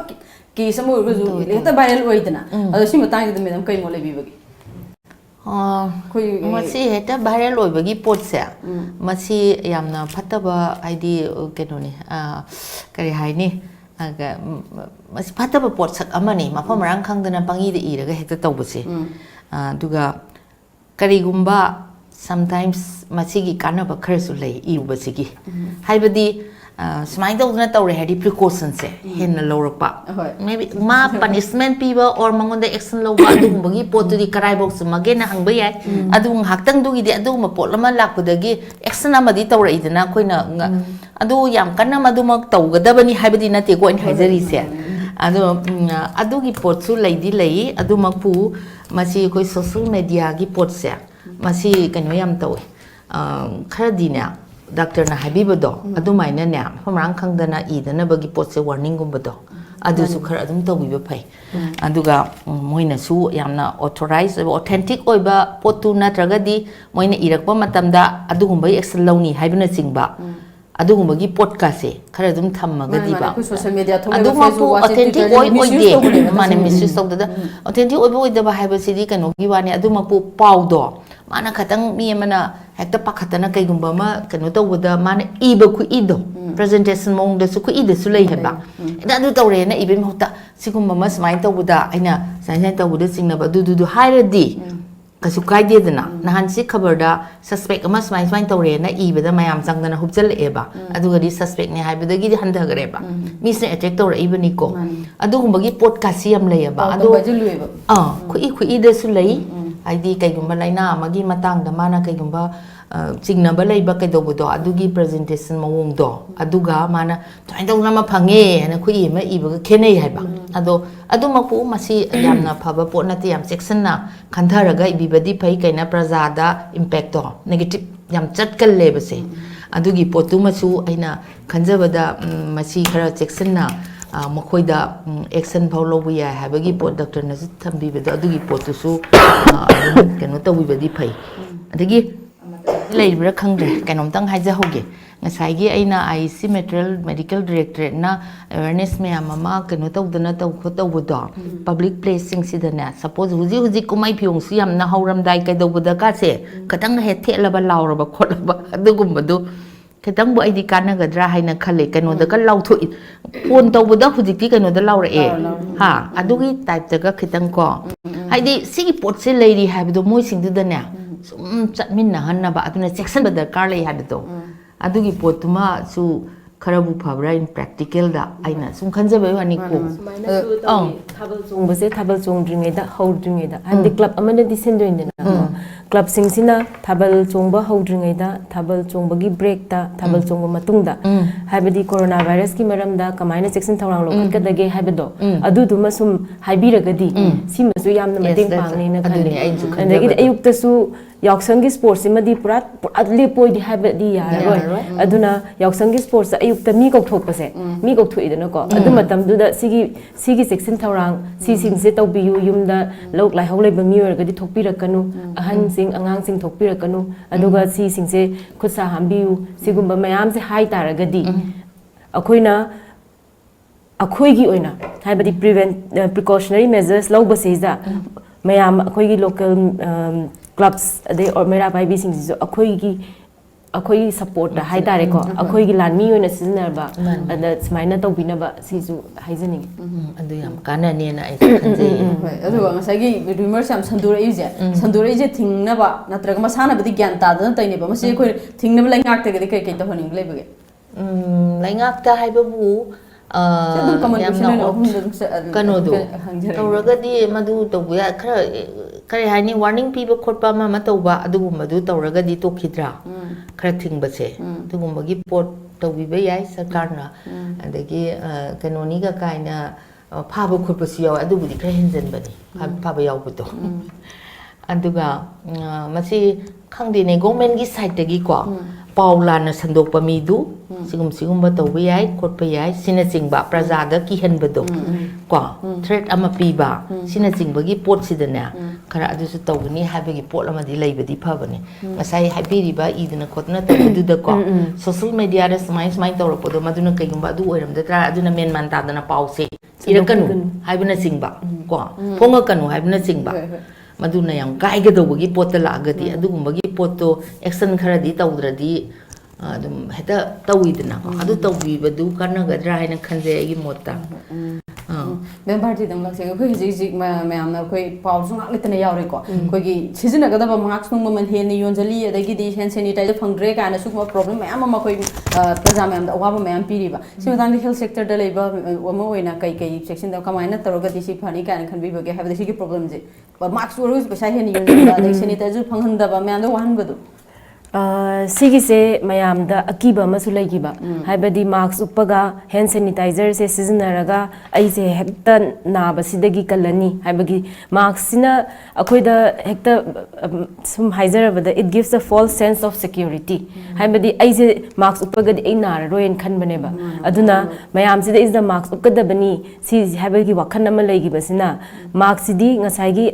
S1: ki samu ga ju le ta viral oi dana ado si mata ga me dam kai mo le bi bagi
S4: koi masi heta viral oi bagi pot se masi yamna phataba id keno ni kari hai ni aga masi phataba pot sak amani mafam rang khangdana pangi de iraga hekta tawbase duga karigumba sometimes masigi kanaba kharasu lei irubasigi haibadi smai dawna tawre hadi precautions se henna lorakpa maybe ma punishment piba or mangonda action loba adugumba pot di karai box magena hangba yai adung haktang dugi de aduma pot lama lakudagi action amadi tawra idana koina adu yam kanna maduma tawgadabani haibadi nate ko in haizari se adugi pot su leidi lei adumakpu masi koi social media gi pot se masi kano yam tawi kharadina doctor na habibado adumaina ne famrang khangdana idana bagi pot se warning gumbado adu su khara adum tawiba phai aduga moina su yamna authorized authentic oiba potu na tragadi moina irakpa matamda adugumbai action lawni haibana singba ꯑꯗꯨꯒꯨꯝꯕꯒꯤ ꯄꯣꯠꯀꯥꯁꯦ ꯈꯔ ꯑꯗꯨꯝ ꯊꯝꯃꯒꯗꯤꯕ
S1: social media
S4: ꯑꯗꯨꯃꯛꯄꯨ authentic ꯑꯣꯏꯗꯦ ꯃꯥꯅꯦ ꯃꯤꯁꯌꯨꯁ ꯇꯧꯗꯗ authentic ꯑꯣꯏꯕ ꯑꯣꯏꯗꯕ ꯍꯥꯏꯕꯁꯤꯗꯤ ꯀꯩꯅꯣꯒꯤ ꯋꯥꯅꯤ ꯑꯗꯨꯃꯛꯄꯨ ꯄꯥꯎꯗꯣ ꯃꯥꯅ ꯈꯇꯪ ꯃꯤ ꯑꯃꯅ ꯍꯦꯛꯇ ꯄꯥꯈꯠꯇꯅ ꯀꯩꯒꯨꯝꯕ ꯑꯃ ꯀꯩꯅꯣ ꯇꯧꯕꯗ ꯃꯥꯅ ꯏꯕ ꯈꯨꯏꯗꯣ ꯄ꯭ꯔꯖꯦꯟꯇꯦꯁꯟ ꯃꯑꯣꯡꯗꯁꯨ ꯈꯨꯏꯗꯁꯨ ꯂꯩ ꯍꯥꯏꯕ ꯑꯗꯨ ꯇꯧꯔꯦꯅ ꯏꯕꯒꯤ ꯃꯍꯨꯠꯇ ꯁꯤꯒꯨꯝꯕ ꯑꯃ ꯁꯨꯃꯥꯏꯅ ꯇꯧꯕꯗ ꯑꯩꯅ ꯁꯨꯃꯥꯏꯅ ꯇꯧꯕꯗ ꯆꯤꯡꯅꯕ ꯑꯗꯨꯗꯨ ꯍꯥꯏꯔꯗꯤ ꯀꯩꯁꯨ ꯀꯥꯏꯗꯦꯗꯅ ꯅꯍꯥꯟꯁꯤ ꯈꯕꯔꯗ ꯁꯁꯄꯦꯛ ꯑꯃ ꯁꯨꯃꯥꯏꯅ ꯇꯧꯔꯦꯅ ꯏꯕꯗ ꯃꯌꯥꯝ ꯆꯪꯗꯅ ꯍꯨꯞꯆꯜꯂꯛꯑꯦꯕ ꯑꯗꯨꯒꯗꯤ ꯁꯁꯄꯦꯛꯅꯦ ꯍꯥꯏꯕꯗꯒꯤꯗꯤ ꯍꯟꯊꯈ꯭ꯔꯦꯕ ꯃꯤꯁꯤꯅ ꯑꯦꯇꯦꯛ ꯇꯧꯔꯛꯏꯕꯅꯤꯀꯣ ꯑꯗꯨꯒꯨꯝꯕꯒꯤ ꯄꯣꯠꯀꯥꯁꯤ ꯌꯥꯝ ꯂꯩꯌꯦꯕ ꯑꯗꯣ ꯈꯨꯏꯗꯁꯨ ꯂꯩ ꯍꯥꯏꯗꯤ ꯀꯩꯒꯨꯝꯕ ꯂꯩꯅꯥ ꯑꯃꯒꯤ ꯃꯇꯥꯡꯗ ꯃꯥꯅ ꯀꯩꯒꯨꯝꯕ ꯆꯤꯡꯅꯕ ꯂꯩꯕ ꯀꯩꯗꯧꯕꯗꯣ ꯑꯗꯨꯒꯤ ꯄ꯭ꯔꯖꯦꯟꯇꯦꯁꯟ ꯃꯑꯣꯡꯗꯣ ꯑꯗꯨꯒ ꯃꯥꯅ ꯁꯨꯃꯥꯏꯅ ꯇꯧꯗꯅ ꯑꯃ ꯐꯪꯉꯦ ꯍꯥꯏꯅ ꯈꯨꯏ ꯑꯃ ꯏꯕꯒ ꯈꯦꯠꯅꯩ ꯍꯥꯏꯕ ꯑꯗꯣ ꯑꯗꯨꯃꯛꯄꯨ ꯃꯁꯤ ꯌꯥꯝꯅ ꯐꯕ ꯄꯣꯠ ꯅꯠꯇꯦ ꯌꯥꯝ ꯆꯦꯛꯁꯤꯟꯅ ꯈꯟꯊꯔꯒ ꯏꯕꯤꯕꯗꯤ ꯐꯩ ꯀꯩꯅ ꯄ꯭ꯔꯖꯥꯗ ꯏꯝꯄꯦꯛꯇꯣ ꯅꯦꯒꯦꯇꯤꯞ ꯌꯥꯝ ꯆꯠꯀꯜꯂꯦꯕꯁꯦ ꯑꯗꯨꯒꯤ ꯄꯣꯠꯇꯨꯃꯁꯨ ꯑꯩꯅ ꯈꯟꯖꯕꯗ ꯃꯁꯤ ꯈꯔ ꯆꯦꯛꯁꯤꯟꯅ ꯃꯈꯣꯏꯗ ꯑꯦꯛꯁꯟ ꯐꯥꯎ ꯂꯧꯕ ꯌꯥꯏ ꯍꯥꯏꯕꯒꯤ ꯄꯣꯠ ꯗꯣꯛꯇꯔꯅꯁꯨ ꯊꯝꯕꯤꯕꯗꯣ ꯑꯗꯨꯒꯤ ꯄꯣꯠꯇꯨꯁꯨ ꯑꯗꯨꯝ ꯀꯩꯅꯣ ꯇꯧꯕꯤꯕꯗꯤ ꯐꯩ ꯑꯗꯒꯤ ꯂꯩꯕ꯭ꯔꯥ ꯈꯪꯗ꯭ꯔꯦ ꯀꯩꯅꯣꯝꯇꯪ ꯍꯥꯏꯖꯍꯧꯒꯦ ꯉꯁꯥꯏꯒꯤ ꯑꯩꯅ IC ꯃꯦꯗꯤꯀꯦꯜ ꯗꯤꯔꯦꯛꯇꯣꯔꯦꯠꯅ ꯑꯦꯋꯦꯔꯅꯦꯁ ꯃꯌꯥꯝ ꯑꯃ ꯀꯩꯅꯣ ꯇꯧꯗꯅ ꯇꯧꯕꯗꯣ ꯄꯕ꯭ꯂꯤꯛ ꯄ꯭ꯂꯦꯁꯁꯤꯡꯁꯤꯗꯅꯦ ꯁꯄꯣꯖ ꯍꯧꯖꯤꯛ ꯀꯨꯝꯍꯩ ꯐꯤꯌꯣꯡꯁꯨ ꯌꯥꯝꯅ ꯍꯧꯔꯝꯗꯥꯏ ꯀꯩꯗꯧꯕꯗꯀꯥꯁꯦ ꯈꯤꯇꯪ ꯍꯦꯛ ꯊꯦꯠꯂꯕ ꯂꯥꯎꯔꯕ ꯈꯣꯠꯂꯕ ꯑꯗꯨꯒꯨꯝꯕꯗꯨ ꯈꯤꯇꯪꯕꯨ ꯑꯩꯗꯤ ꯀꯥꯟꯅꯒꯗ꯭ꯔꯥ ꯍꯥꯏꯅ ꯈꯜꯂꯦ ꯀꯩꯅꯣꯗꯒ ꯂꯥꯎꯊꯣꯛꯏ ꯐꯣꯟ ꯇꯧꯕꯗ ꯍꯧꯖꯤꯛꯇꯤ ꯀꯩꯅꯣꯗ ꯂꯥꯎꯔꯛꯑꯦ ꯍꯥ ꯑꯗꯨꯒꯤ ꯇꯥꯏꯞꯇꯒ ꯈꯤꯇꯪ ꯀꯣ ꯍꯥꯏꯗꯤ ꯁꯤꯒꯤ ꯄꯣꯠꯁꯦ ꯂꯩꯔꯤ ꯍꯥꯏꯕꯗꯣ ꯃꯣꯏꯁꯤꯡꯗꯨꯗꯅꯦ ꯁꯨꯝ ꯆꯠꯃꯤꯟꯅꯍꯟꯅꯕ ꯑꯗꯨꯅ ꯆꯦꯛꯁꯤꯟꯕ ꯗꯔꯀꯥꯔ ꯂꯩ ꯍꯥꯏꯕꯗꯣ ꯑꯗꯨꯒꯤ ꯄꯣꯠꯇꯨꯃꯁꯨ ꯈꯔꯕꯨ ꯐꯕ꯭ꯔꯥ ꯏꯟ ꯄ꯭ꯔꯦꯛꯇꯤꯀꯦꯜꯗ ꯑꯩꯅ ꯁꯨꯝ ꯈꯟꯖꯕꯩ ꯋꯥꯅꯤꯀꯣ
S3: ꯁꯨꯃꯥꯏꯅꯁꯨ ꯇꯧꯏ ꯊꯥꯕꯜ ꯆꯣꯡꯕꯁꯦ ꯊꯥꯕꯜ ꯆꯣꯡꯗ꯭ꯔꯤꯉꯩꯗ ꯍꯧꯗ꯭ꯔꯤꯉꯩꯗ ꯍꯥꯏꯕꯗꯤ ꯀ꯭ꯂꯕ ꯑꯃꯅꯗꯤ ꯁꯤꯟꯗꯣꯏꯅꯤꯗꯅ ꯀ꯭ꯂꯕꯁꯤꯡꯁꯤꯅ ꯊꯥꯕꯜ ꯆꯣꯡꯕ ꯍꯧꯗ꯭ꯔꯤꯉꯩꯗ ꯊꯥꯕꯜ ꯆꯣꯡꯕꯒꯤ ब्रेकता थाबल चोंग मतुंगदा हाइबदी कोरोना वायरस की मरमदा कमायना चेक्सन थौरांग लोखत्कदगे हाइबदो अदुदुमा सुम हाइबिरगदी सिमसु यामना मतेंग पांगनेना खले अदगी अयुक्तसु यावसंगी स्पोर्ट्स सिमदी पुरा लेपोइदि हाइबदी याररोय अदुना यावसंगी स्पोर्ट्स अयुक्ता मी कौथोकपसे मी कौथोइदनको अदु मतमदुदा सिगी चेक्सन थौरांग सिसिंगसे तौबियु युमदा लोक लाइहौ लेबा मी ओरगदी थोकपिरकनु अहनसिंग अगांगसिंग थोकपिरकनु अदुगा सिसिंगसे खुसा हांबियु सिगुंबा मयाम से हाई तारगदी अखोइना अखोइगी ओइना हाइबदी प्रिकॉशनरी मेजर्स लौबसेजा मयाम अखोइगी लोकल क्लब्स अदे और मेरा भाई भी सिंग अखोइगी अखोई सपोर्ट हाई तारेको अखोइगी लानमी ओइना सिजनरबा अदा स्माइना तौबिनबा सिजु हाइजनिंग
S4: अदु याम कानानेना आई खंजे
S1: होय अदुगा ngसाइगी रिमर्स याम संदुरइजे थिंगनबा नत्रगा मसानाबदी ज्ञान तादन तैनेबा मसे कोइ थिंगनबा लाइङाक्तगदि कै कै तहनिंग लेबगे
S4: लाइङाक्ता हाइबबु कनोदो तौरगदी मधु तौबया खरे हाइनी वार्निंग पीबा खोटपा मा तौबा अदुगुमदु तौरगदी तोखिद्रा खरा थिंगबसे अदुगुमगी पोट तौबिबा याय सरकारना अदगी कनोनीगा काइना फाबा खोटपसु याव अदुबुदि खरा हेंजनबनी फाबा यावबदो अदुगा मसी खंगदेने गवर्नमेंट की साइड तगी को पाउलाना संदोकपा मीदु सिगुम तौबा याय खोटपा याय सिना चिंगबा प्रजादा किहनबदो को थ्रेट अमा पीबा सिना चिंगबगी पोट सिदने खरा अदुसु तौगनी हाबगी पोट अमदि लैबदि फबनी मसाई हाबिरिबा इदना खोतना तौबदुदा को सोशल मीडिया रे समाई तौरपदो मदुना कैगुंबा अदु ओइरमदत्रा अदुना मेन मान तादना पाउसे इरकनु हाइबना चिंगबा को फोंगकनु हाइबना चिंगबा मदुना याम काइगदौबगी पोत लागदी अदुगुंबगी पोतो एक्शन खरदी तौद्रदी अदुम हेता तौइदना अदु तौबिबदु कानगद्रा हाइना खंजे आइगी मोता
S1: मेम पार्टी दम लक्से कोइ जिजिक मैमना कोइ पाउसु ngakletana yaureko koigi sizinagada marks nung man hen yonjali adagi di hand sanitizer phangdre kana sukma problem ma'am ama koi praja ma'am da awaba ma'am piriba simatang di health sector da leiba wama oina kai kai section da kamaina taroga di si phani kana khanbi bage have the sigi problem je marks worus pesa hen yonjali adagi sanitizer phanganda ba ma'am da wan badu
S3: सिगिसे मयामदा अकीबा मसु लैगिबा हाइबदी mask उपगा hand sanitizer से सिजनरगा अइसे हेक्ता नाबसिदगी कलनी हाइबगी मास्क सिना अखोइदा हेक्ता सुम हाइजरबदा it gives a false sense of security हाइबदी अइसे मास्क उपगदी ए नार रोयन खनबनेबा अदुना मयाम सिदा इज द मास्क उपगदबनी सि हाइबगी वखन अमा लैगिबसिना mask Sidi ngसाइगी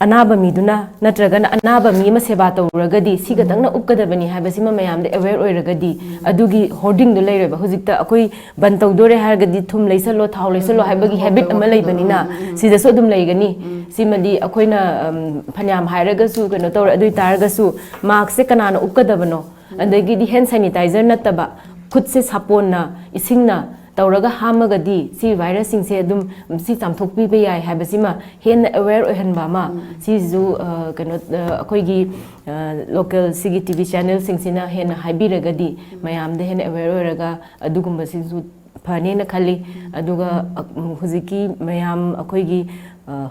S3: anaba miduna natragana anaba mi ma seba tawragadi sigatangna upkadabani haibasima mayamde aware oiragadi adugi hoarding do leireba hujikta akoi ban tawdore hargadi thum leisalo thaw leisalo haibagi habit ama leibanina sida so dum leigani simadi akoina phanyam hairagasu keno tawra adui taragasu mask se kanana upkadabano adagi di hand sanitizer nataba khut se saponna isingna tawraga hamagadi si virus sing se dum si chamthokpi be yai habasima hen aware oihanba ma si zu kano akoigi local sigi tv channel sing sina hen haibiragadi mayam de hen aware oiraga adugumba sing zu phane na khali aduga huziki mayam akoigi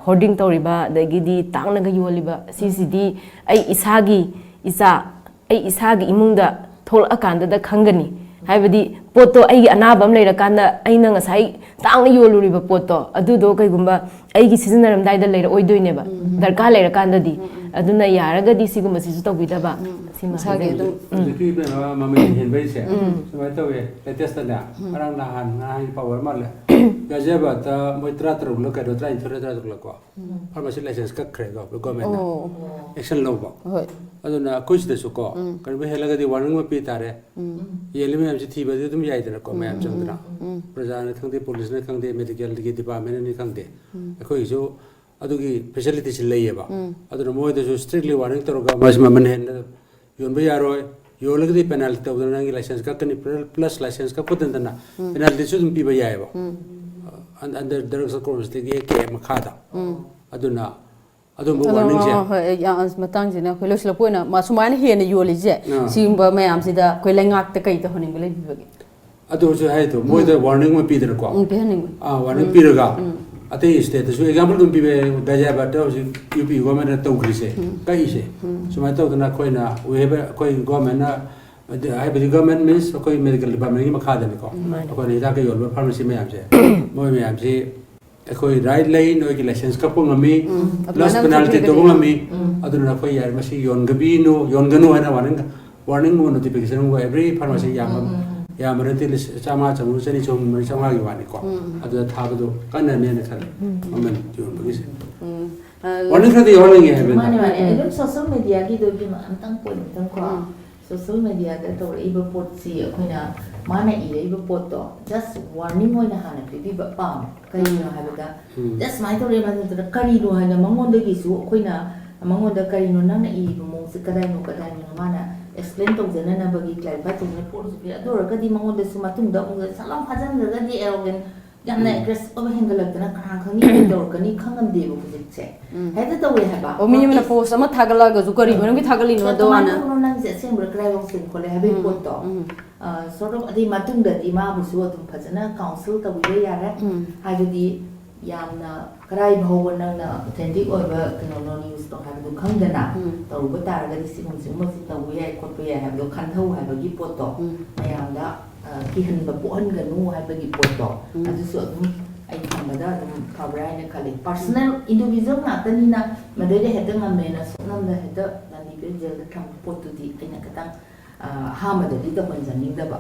S3: hoarding tawriba dagidi tangnaga yoliba CCD ai isagi imungda thol akanda da khangani haibadi poto ai anabam leira kanda aina ngasai tangna yoluriba poto adudo kaigumba aigi seasonal dai da leira oidoineba darka leira kanda di aduna yaragadi siguma sisu tawbidaba sima
S1: sage do
S2: ki be na mama hen bai se so tawe latest na arang na han power mal gajeba ta moitra tru lo ka do tra intra tra lo ko pharmacy license ka kre go government na action lo ba
S1: hoi
S2: aduna kuch de su ko kan be helagadi warning ma pi tare yelimi am thi ba dum yai dana ko mayam changdra prajana thangde police na thangde medical gi department ni thangde akoi jo adugi facilities leyeba aduna moy de strictly warning toroga mas ma man hen yon ba yaroi yolagdi penalty tawdana ngi license ka kani plus license ka putandana penalty su dum pi ba yaiba under direction course de ke makhada aduna adum warning je
S1: ya matang jina khoi losla poina ma sumaina hena yoli je simba mayam sida khoi lengak te kai ta honing bele bibage
S2: adu jo hai to moy de warning ma pi der ko
S1: behaning
S2: warning pi raga ate state so example dum pi be gaja ba to UP government to khrise kai se sumai to na khoi na we have khoi government na I believe government means koi medical department ni makha dani ko ko ni da ke yol pharmacy me am je moi me am je koi right lay no ki license ka pung ami plus penalty to pung ami aduna koi yar masi yon gabi no yon ganu ana warning mo notification go every pharmacy ya marati chama chamu chani chom chama gi wani ko adu tha do kana ne ne khale amen yon bagi se warning ka di warning ye ben
S4: mane social media gi do bi ma antang point tang ko social media da to iba pot si akoina mana iba pot to just warning hoina hana pibi ba pam kai no habada just mai to re ma to kari no hana mangon da gi su akoina mangon da kari no nana iba mo se kadai no mana explain to jana na bagi clarify to ne por su adora kadi mangon da su matung da mo salam hajan da di elgen yamna aggress over hengalak na khang khangi dor kani khangam de bu jik che hada to we haba
S1: o mi na post ama thagala ga zu kari bonam ki thagali no do ana
S4: na je sem bra krai wong sin khole habe pot to sort of adi matung da di ma bu su atum phajana council ka bu ya ra hajudi yamna krai bhawana na authentic oiba kano news to have du khangdana to bu tar ga di singum singum si to we ai khot we have do khan thau ha gi pot to ayam da ki han ba po han ga nu ha ba gi pot to adu su adum ai khamada dum khabrai na khali personal individual na tani na madai de heta ngam na sonam da heta na ni be jel da tham pot tu di ina katang hamada di to ban janing da ba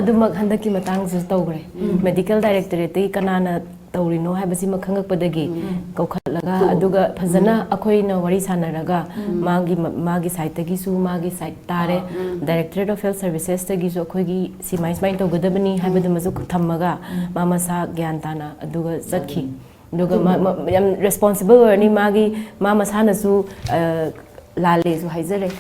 S3: adumak handaki matang se tawgre medical directorate ti kanana tawrino habasi makhangak padagi kaukhatlaga aduga phajana akoina wari sanaraga magi site tagi su magi site tare directorate of health services tagi su akoigi simai smai tawgadabani habadu mazu thammaga mama sa gyan tana aduga sakhi aduga yam responsible ni magi mama sana su lale su haizare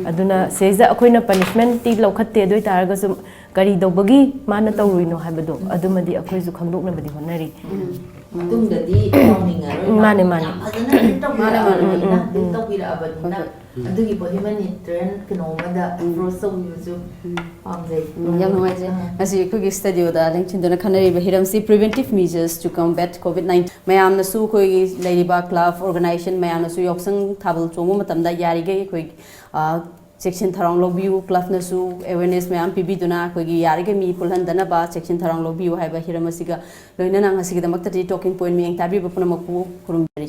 S3: aduna seiza akoina punishment ti lokhatte doi taraga su kari dobagi mana tawruino habado adumadi akoi su khangdokna badi honari
S4: tung da di morning
S3: mane
S4: adana to mana to pira abadina adugi body man trend kino mada approach so use amjai
S1: yam no je asi ku gi study da link chindona khanari ba hiram si preventive measures to combat covid-19 mayam na su koi lady ba club organization mayam na su yoksang thabal chomu matam da yari ge koi section tharang lobiu club na su awareness mayam pibi duna koi gi yari ge mi pulhan dana ba section tharang lobiu hai ba hiram asiga loina nang asiga damakta talking point mi ang tabi ba puna mapu kurum bari